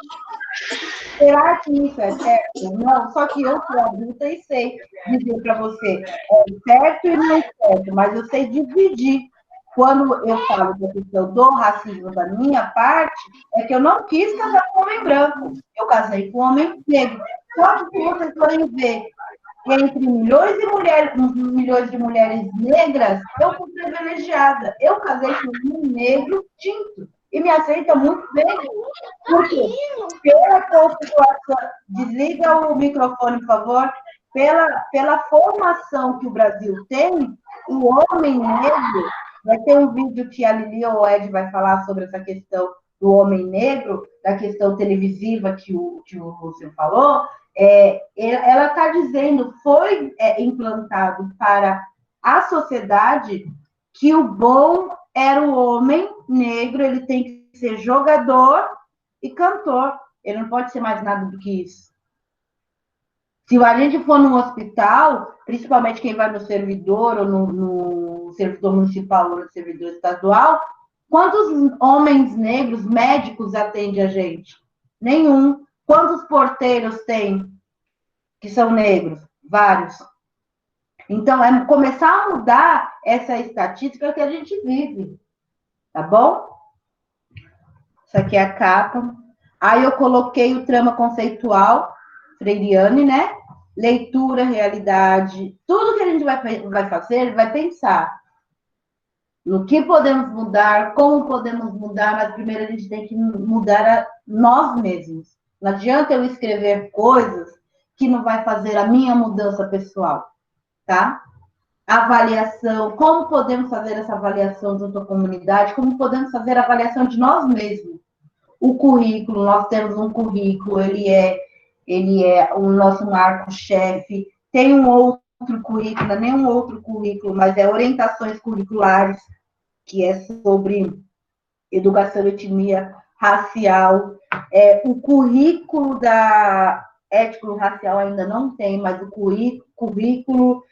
Será que isso é certo? Não, só que eu sou adulta e sei dizer para você, é certo e não é certo, mas eu sei dividir. Quando eu falo da questão do racismo da minha parte, é que eu não quis casar com homem branco, eu casei com homem negro. Só que vocês podem ver, entre milhões de mulheres negras, eu fui privilegiada. Eu casei com um negro tinto. E me aceita muito bem. Por quê? Pela configuração... Desliga o microfone, por favor. Pela formação que o Brasil tem, o homem negro... Vai ter um vídeo que a Lili ou o Ed vai falar sobre essa questão do homem negro, da questão televisiva que o Lúcio falou. Ela está dizendo, foi implantado para a sociedade que o bom era o homem negro, ele tem que ser jogador e cantor. Ele não pode ser mais nada do que isso. Se a gente for num hospital, principalmente quem vai no servidor, ou no servidor municipal, ou no servidor estadual, quantos homens negros médicos atende a gente? Nenhum. Quantos porteiros tem que são negros? Vários. Então, é começar a mudar essa estatística que a gente vive. Tá bom? Isso aqui é a capa. Aí eu coloquei o trama conceitual, Freiriane, né? Leitura, realidade, tudo que a gente vai fazer, vai pensar no que podemos mudar, como podemos mudar, mas primeiro a gente tem que mudar a nós mesmos. Não adianta eu escrever coisas que não vai fazer a minha mudança pessoal, tá? Avaliação, como podemos fazer essa avaliação junto à comunidade, como podemos fazer a avaliação de nós mesmos. O currículo, nós temos um currículo, ele é o nosso marco-chefe, tem um outro currículo, não é nem um outro currículo, mas é orientações curriculares, que é sobre educação, etnia, racial. O currículo da ético-racial ainda não tem, mas o currículo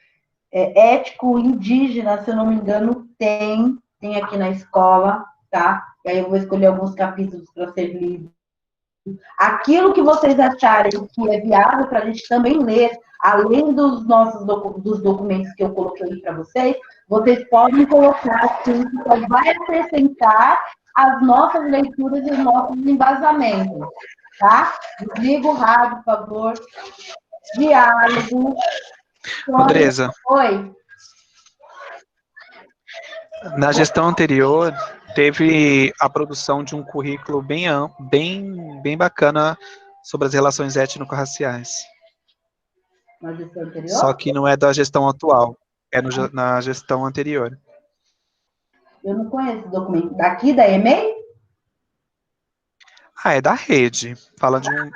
ético indígena, se eu não me engano, tem aqui na escola, tá? E aí eu vou escolher alguns capítulos para ser lido. Aquilo que vocês acharem que é viável para a gente também ler, além dos documentos que eu coloquei para vocês podem colocar aqui, que vai acrescentar as nossas leituras e os nossos embasamentos, tá? Desliga o rádio, por favor. Diálogo. Andresa. Oi. Na gestão anterior, teve a produção de um currículo bem bacana sobre as relações étnico-raciais. Na gestão anterior? Só que não é da gestão atual, na gestão anterior. Eu não conheço esse documento. Daqui, da EMEI? É da rede.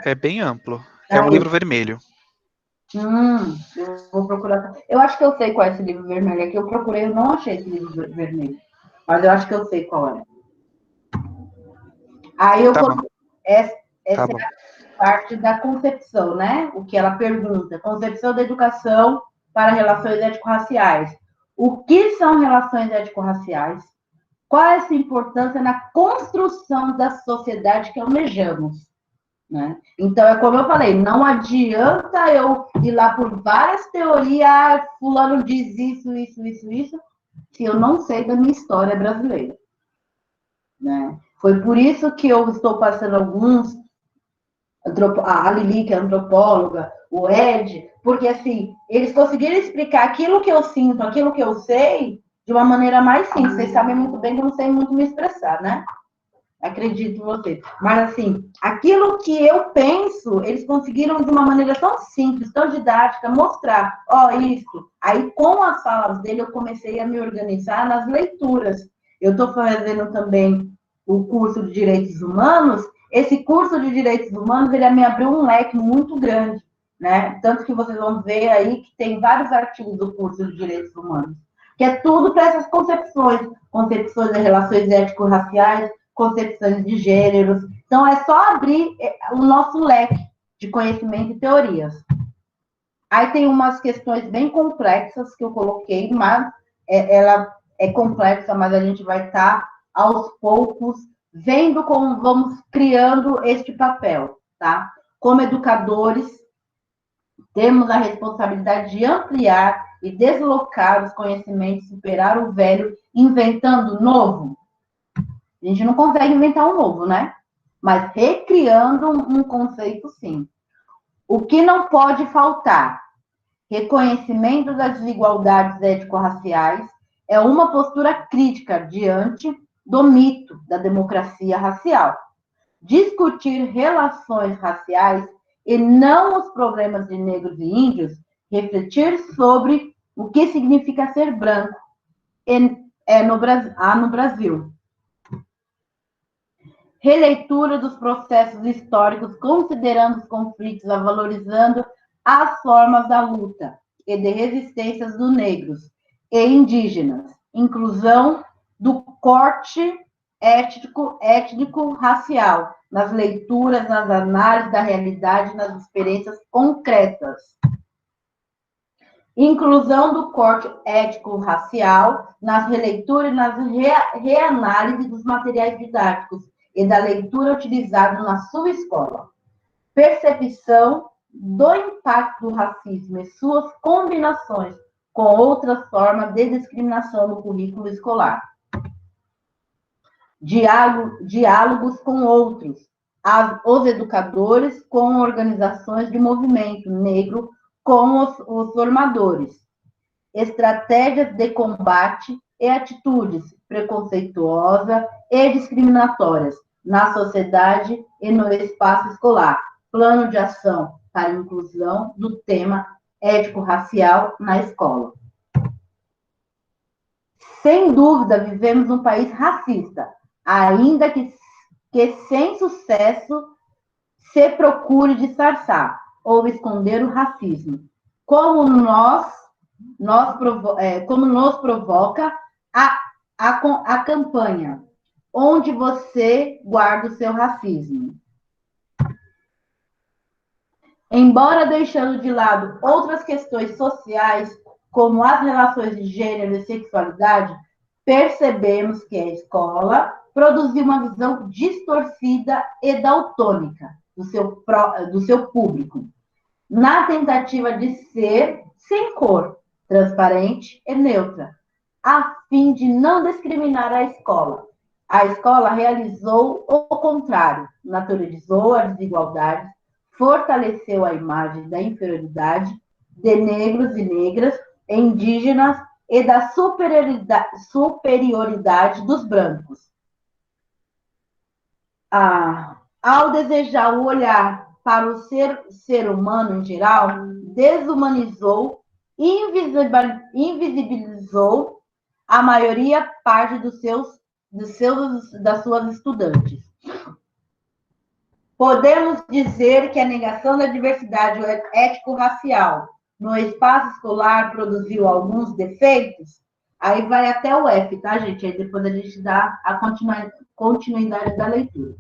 É bem amplo. É um livro vermelho. Eu vou procurar. Eu acho que eu sei qual é esse livro vermelho. É que eu procurei, eu não achei esse livro vermelho. Mas eu acho que eu sei qual é. Aí eu coloquei. Essa é a parte da concepção, né? O que ela pergunta. Concepção da educação para relações étnico-raciais. O que são relações étnico-raciais? Qual é essa importância na construção da sociedade que almejamos? né? Então, é como eu falei, não adianta eu ir lá por várias teorias, fulano diz isso, se eu não sei da minha história brasileira, né? Foi por isso que eu estou passando alguns, a Lili, que é antropóloga, o Ed, porque, assim, eles conseguiram explicar aquilo que eu sinto, aquilo que eu sei, de uma maneira mais simples. Vocês sabem muito bem que eu não sei muito me expressar, né? Acredito em vocês. Mas, assim, aquilo que eu penso, eles conseguiram, de uma maneira tão simples, tão didática, mostrar, isso. Aí, com as falas dele, eu comecei a me organizar nas leituras. Eu estou fazendo também o curso de Direitos Humanos. Esse curso de Direitos Humanos, ele me abriu um leque muito grande, né? Tanto que vocês vão ver aí que tem vários artigos do curso de Direitos Humanos, que é tudo para essas concepções de relações ético-raciais, concepções de gêneros. Então, é só abrir o nosso leque de conhecimento e teorias. Aí tem umas questões bem complexas que eu coloquei, mas ela é complexa, mas a gente vai estar, aos poucos, vendo como vamos criando este papel, tá? Como educadores, temos a responsabilidade de ampliar e deslocar os conhecimentos, superar o velho, inventando novo. A gente não consegue inventar um novo, né? Mas recriando um conceito, sim. O que não pode faltar? Reconhecimento das desigualdades étnico-raciais é uma postura crítica diante do mito da democracia racial. Discutir relações raciais e não os problemas de negros e índios, refletir sobre o que significa ser branco no Brasil. Releitura dos processos históricos, considerando os conflitos, valorizando as formas da luta e de resistências dos negros e indígenas. Inclusão do corte étnico-racial nas leituras, nas análises da realidade, nas experiências concretas. Inclusão do corte étnico-racial nas releituras e nas reanálises dos materiais didáticos e da leitura utilizada na sua escola. Percepção do impacto do racismo e suas combinações com outras formas de discriminação no currículo escolar. Diálogos com outros, os educadores com organizações de movimento negro, com os formadores. Estratégias de combate e atitudes preconceituosas e discriminatórias na sociedade e no espaço escolar. Plano de ação para a inclusão do tema étnico-racial na escola. Sem dúvida, vivemos num país racista, ainda que sem sucesso se procure disfarçar ou esconder o racismo. Como nos provoca a campanha, onde você guarda o seu racismo. Embora deixando de lado outras questões sociais, como as relações de gênero e sexualidade, percebemos que a escola produziu uma visão distorcida e daltônica do seu público, na tentativa de ser sem cor, transparente e neutra, a fim de não discriminar a escola. A escola realizou o contrário, naturalizou a desigualdade, fortaleceu a imagem da inferioridade de negros e negras, indígenas e da superioridade dos brancos. Ao desejar o olhar para o ser humano em geral, desumanizou, invisibilizou a maioria parte das suas estudantes. Podemos dizer que a negação da diversidade étnico-racial no espaço escolar produziu alguns defeitos? Aí vai até o F, tá, gente? Aí depois a gente dá a continuidade da leitura.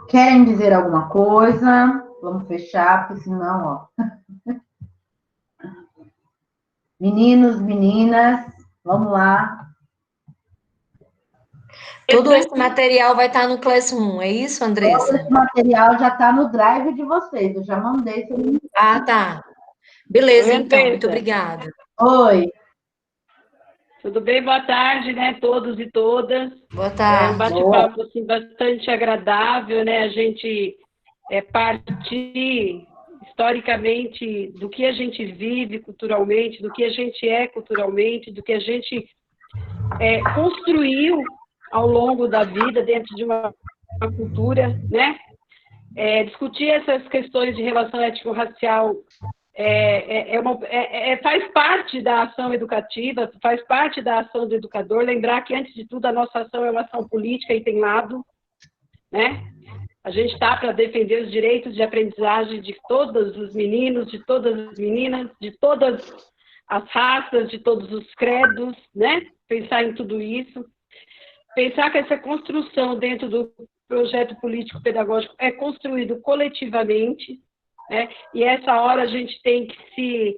Querem dizer alguma coisa? Vamos fechar, porque senão, ó. Meninos, meninas, vamos lá. Todo esse material vai estar no Classroom, é isso, Andressa? Todo esse material já está no drive de vocês, eu já mandei. Ah, tá. Beleza, Oi, então, muito Andressa. obrigada. Oi. Tudo bem? Boa tarde, né, todos e todas. Boa tarde. É um bate-papo assim, bastante agradável, né? A gente partir historicamente do que a gente vive culturalmente, do que a gente é culturalmente, do que a gente construiu ao longo da vida dentro de uma cultura, né? Discutir essas questões de relação étnico-racial faz parte da ação educativa, faz parte da ação do educador. Lembrar que, antes de tudo, a nossa ação é uma ação política e tem lado, né? A gente está para defender os direitos de aprendizagem de todos os meninos, de todas as meninas, de todas as raças, de todos os credos, né? Pensar em tudo isso. Pensar que essa construção dentro do projeto político-pedagógico é construído coletivamente, né? E essa hora a gente tem que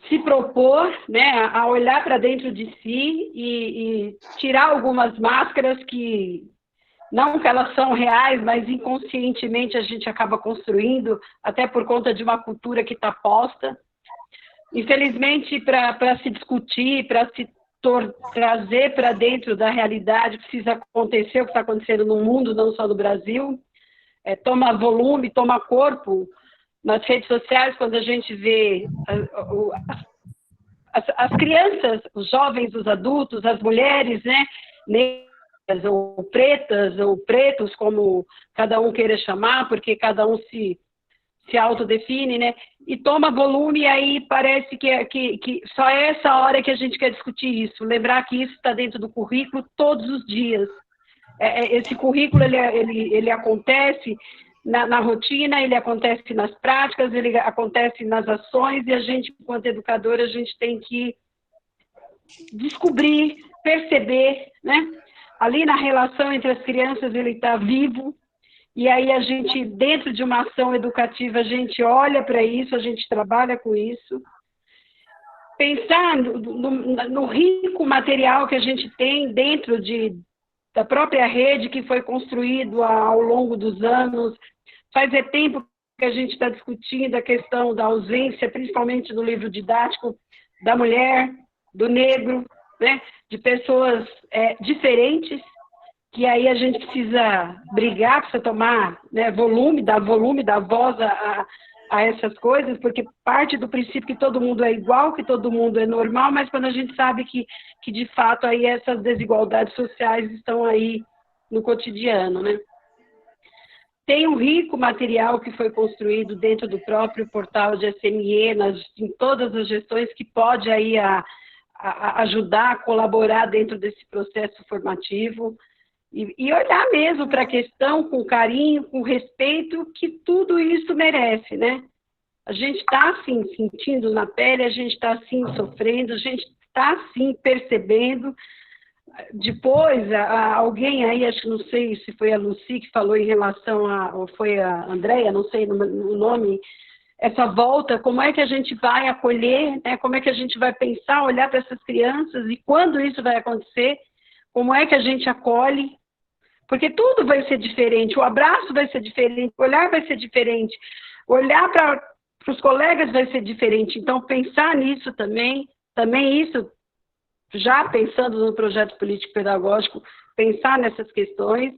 se propor, né, a olhar para dentro de si e tirar algumas máscaras que, não que elas são reais, mas inconscientemente a gente acaba construindo, até por conta de uma cultura que está posta. Infelizmente, para se discutir, para se trazer para dentro da realidade, precisa acontecer o que está acontecendo no mundo, não só no Brasil, toma volume, toma corpo nas redes sociais, quando a gente vê as crianças, os jovens, os adultos, as mulheres, né, negras ou pretas, ou pretos, como cada um queira chamar, porque cada um se autodefine, né? E toma volume, e aí parece que só é essa hora que a gente quer discutir isso. Lembrar que isso está dentro do currículo todos os dias. Esse currículo, ele acontece na rotina, ele acontece nas práticas, ele acontece nas ações, e a gente, enquanto educadora, a gente tem que descobrir, perceber, né? Ali na relação entre as crianças, ele está vivo. E aí a gente, dentro de uma ação educativa, a gente olha para isso, a gente trabalha com isso. Pensar no rico material que a gente tem dentro da própria rede que foi construído ao longo dos anos. Faz tempo que a gente está discutindo a questão da ausência, principalmente no livro didático, da mulher, do negro, né? De pessoas diferentes, que aí a gente precisa brigar, precisa tomar, né, dar volume, dar voz a essas coisas, porque parte do princípio que todo mundo é igual, que todo mundo é normal, mas quando a gente sabe que de fato aí essas desigualdades sociais estão aí no cotidiano, né? Tem um rico material que foi construído dentro do próprio portal de SME, em todas as gestões, que pode aí ajudar, a colaborar dentro desse processo formativo. E olhar mesmo para a questão com carinho, com respeito, que tudo isso merece, né? A gente está, assim, sentindo na pele, a gente está, assim, sofrendo, a gente está, assim, percebendo. Depois, alguém aí, acho que não sei se foi a Lucy que falou em relação ou foi a Andréia, não sei o nome, essa volta, como é que a gente vai acolher, né? Como é que a gente vai pensar, olhar para essas crianças, e quando isso vai acontecer, como é que a gente acolhe. Porque tudo vai ser diferente, o abraço vai ser diferente, o olhar vai ser diferente, olhar para os colegas vai ser diferente. Então, pensar nisso também isso, já pensando no projeto político-pedagógico, pensar nessas questões.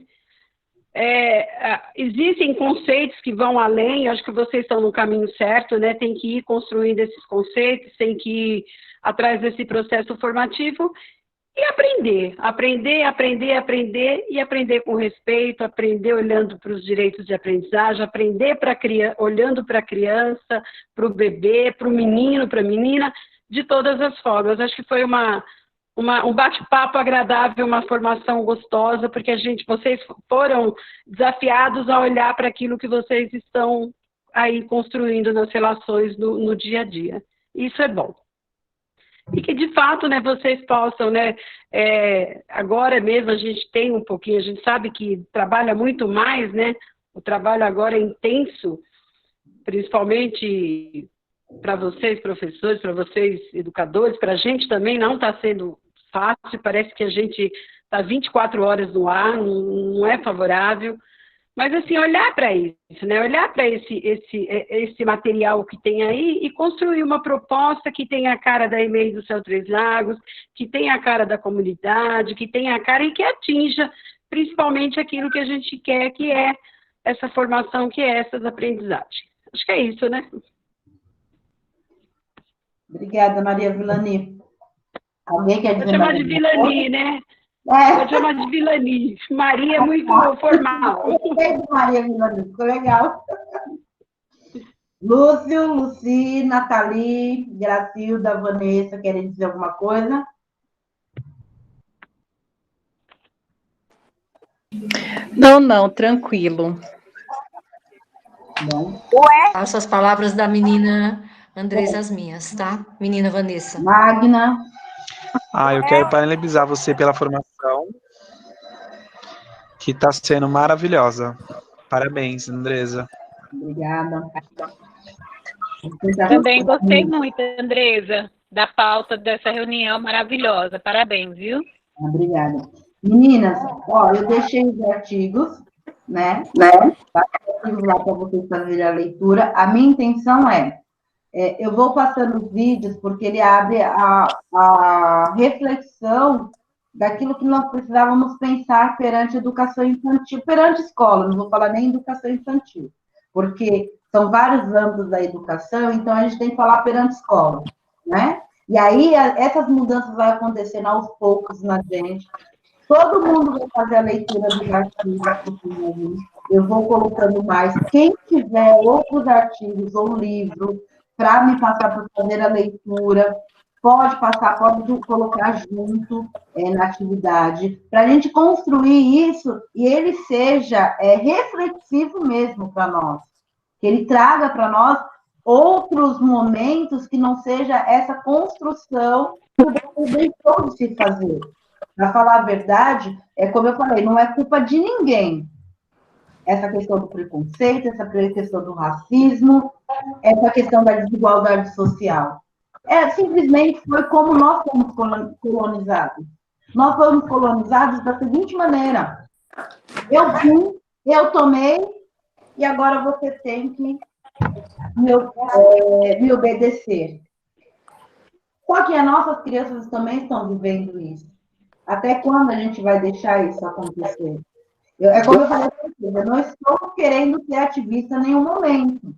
Existem conceitos que vão além, eu acho que vocês estão no caminho certo, né? Tem que ir construindo esses conceitos, tem que ir atrás desse processo formativo, e aprender e aprender com respeito, aprender olhando para os direitos de aprendizagem, aprender olhando para a criança, para o bebê, para o menino, para a menina, de todas as formas. Acho que foi um bate-papo agradável, uma formação gostosa, porque vocês foram desafiados a olhar para aquilo que vocês estão aí construindo nas relações no dia a dia. Isso é bom. E que, de fato, né, vocês possam, né, agora mesmo a gente tem um pouquinho, a gente sabe que trabalha muito mais, né, o trabalho agora é intenso, principalmente para vocês, professores, para vocês, educadores, para a gente também não está sendo fácil, parece que a gente está 24 horas no ar, não é favorável. Mas, assim, olhar para isso, né? Olhar para esse material que tem aí e construir uma proposta que tenha a cara da EMEI do Céu Três Lagos, que tenha a cara da comunidade, que tenha a cara e que atinja principalmente aquilo que a gente quer, que é essa formação, que é essas aprendizagens. Acho que é isso, né? Obrigada, Maria Vilani. Alguém quer dizer? Vou chamar de Vilani, né? Vou chamar de Vilani. Maria é muito formal. Maria Vilani, ficou legal. Lúcio, Luci, Nathalie, Gracilda, Vanessa, querem dizer alguma coisa? Não, tranquilo. Bom. Faço as palavras da menina Andresa as minhas, tá? Menina Vanessa. Magna. Eu quero parabenizar você pela formação, que está sendo maravilhosa. Parabéns, Andresa. Obrigada. Também gostei muito, Andresa, da pauta dessa reunião maravilhosa. Parabéns, viu? Obrigada. Meninas, eu deixei os artigos, né? Artigos lá para vocês fazerem a leitura. A minha intenção eu vou passando os vídeos, porque ele abre a reflexão daquilo que nós precisávamos pensar perante a educação infantil, perante a escola, não vou falar nem educação infantil, porque são vários âmbitos da educação, então a gente tem que falar perante a escola, né? E aí, essas mudanças vão acontecendo aos poucos na gente. Todo mundo vai fazer a leitura dos artigos, eu vou colocando mais. Quem tiver outros artigos ou livros para me passar para fazer a leitura, pode passar, pode colocar junto na atividade, para a gente construir isso e ele seja reflexivo mesmo para nós, que ele traga para nós outros momentos que não seja essa construção que deixou de se fazer. Para falar a verdade, como eu falei, não é culpa de ninguém. Essa questão do preconceito, essa questão do racismo, essa questão da desigualdade social. Simplesmente foi como nós fomos colonizados. Nós fomos colonizados da seguinte maneira: eu vim, eu tomei, e agora você tem que me obedecer. Só que as nossas crianças também estão vivendo isso. Até quando a gente vai deixar isso acontecer? Como eu falei para vocês, eu não estou querendo ser ativista em nenhum momento,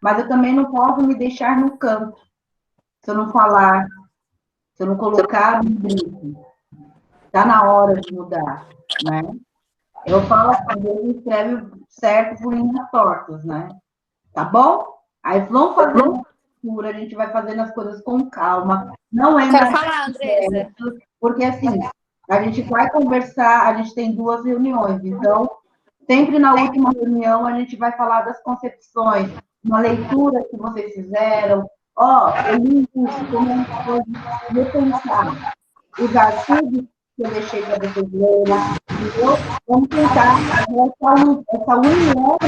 mas eu também não posso me deixar no canto. Se eu não falar, se eu não colocar um grito, está na hora de mudar, né? Eu falo assim, Deus escreve certo por linhas tortas, né? Tá bom? Aí vamos fazer uma leitura, a gente vai fazendo as coisas com calma. Não é Quero falar, Andresa. Porque assim, a gente vai conversar, a gente tem 2 reuniões, então, sempre na última reunião a gente vai falar das concepções, uma leitura que vocês fizeram. Eu li isso, como uma coisa de repensar os artigos que eu deixei para vocês lerem, entendeu? Vamos tentar fazer essa união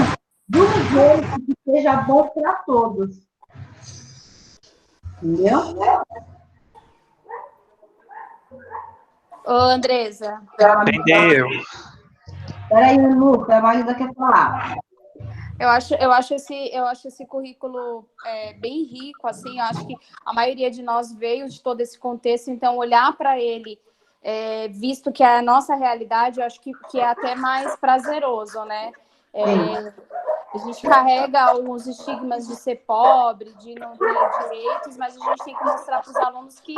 de um jeito que seja bom para todos. Entendeu? Ô, Andresa. Entendeu? Peraí, Luca, a Magda quer falar. Eu acho esse currículo bem rico, assim, eu acho que a maioria de nós veio de todo esse contexto, então olhar para ele, visto que é a nossa realidade, eu acho que é até mais prazeroso, né? A gente carrega alguns estigmas de ser pobre, de não ter direitos, mas a gente tem que mostrar para os alunos que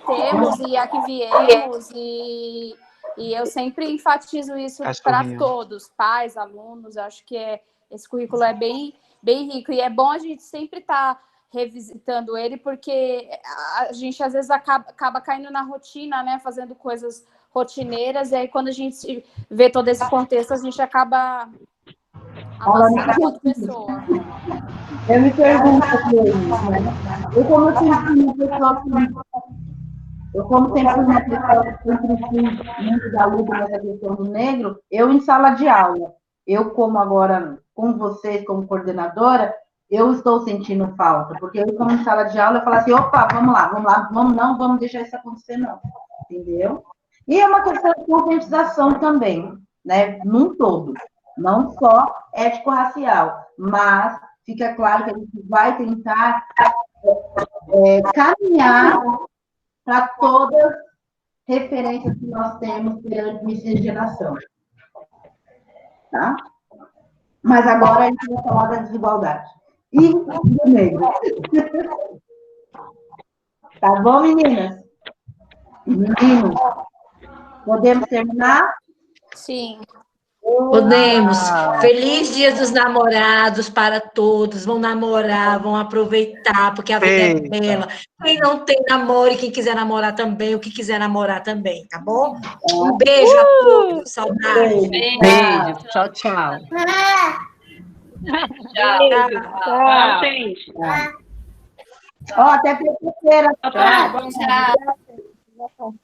temos e a que viemos, e eu sempre enfatizo isso para todos, pais, alunos. Acho que esse currículo é bem, bem rico, e é bom a gente sempre estar revisitando ele, porque a gente às vezes acaba caindo na rotina, né, fazendo coisas rotineiras, e aí quando a gente vê todo esse contexto, a gente acaba avançando enquanto pessoa. Eu me pergunto né? Como sempre fui uma pessoa que sempre fui muito da luta nessa questão do negro, eu em sala de aula, eu como agora com vocês como coordenadora, eu estou sentindo falta, porque eu, como em sala de aula, eu falo assim, opa, vamos lá, não vamos deixar isso acontecer, não, entendeu? E é uma questão de conscientização também, né, num todo, não só ético-racial, mas fica claro que a gente vai tentar caminhar para todas as referências que nós temos perante miscigenação. Tá? Mas agora a gente vai falar da desigualdade. E do negro. Tá bom, meninas? Meninos, podemos terminar? Sim. Podemos. Feliz Dia dos Namorados para todos. Vão namorar, vão aproveitar, porque a vida é bela. Quem não tem namoro e quem quiser namorar também, o que quiser namorar também, tá bom? Um beijo a todos. Saudades. Beijo. Tchau, tchau. Tchau, gente. Ó, até terça-feira. Tchau.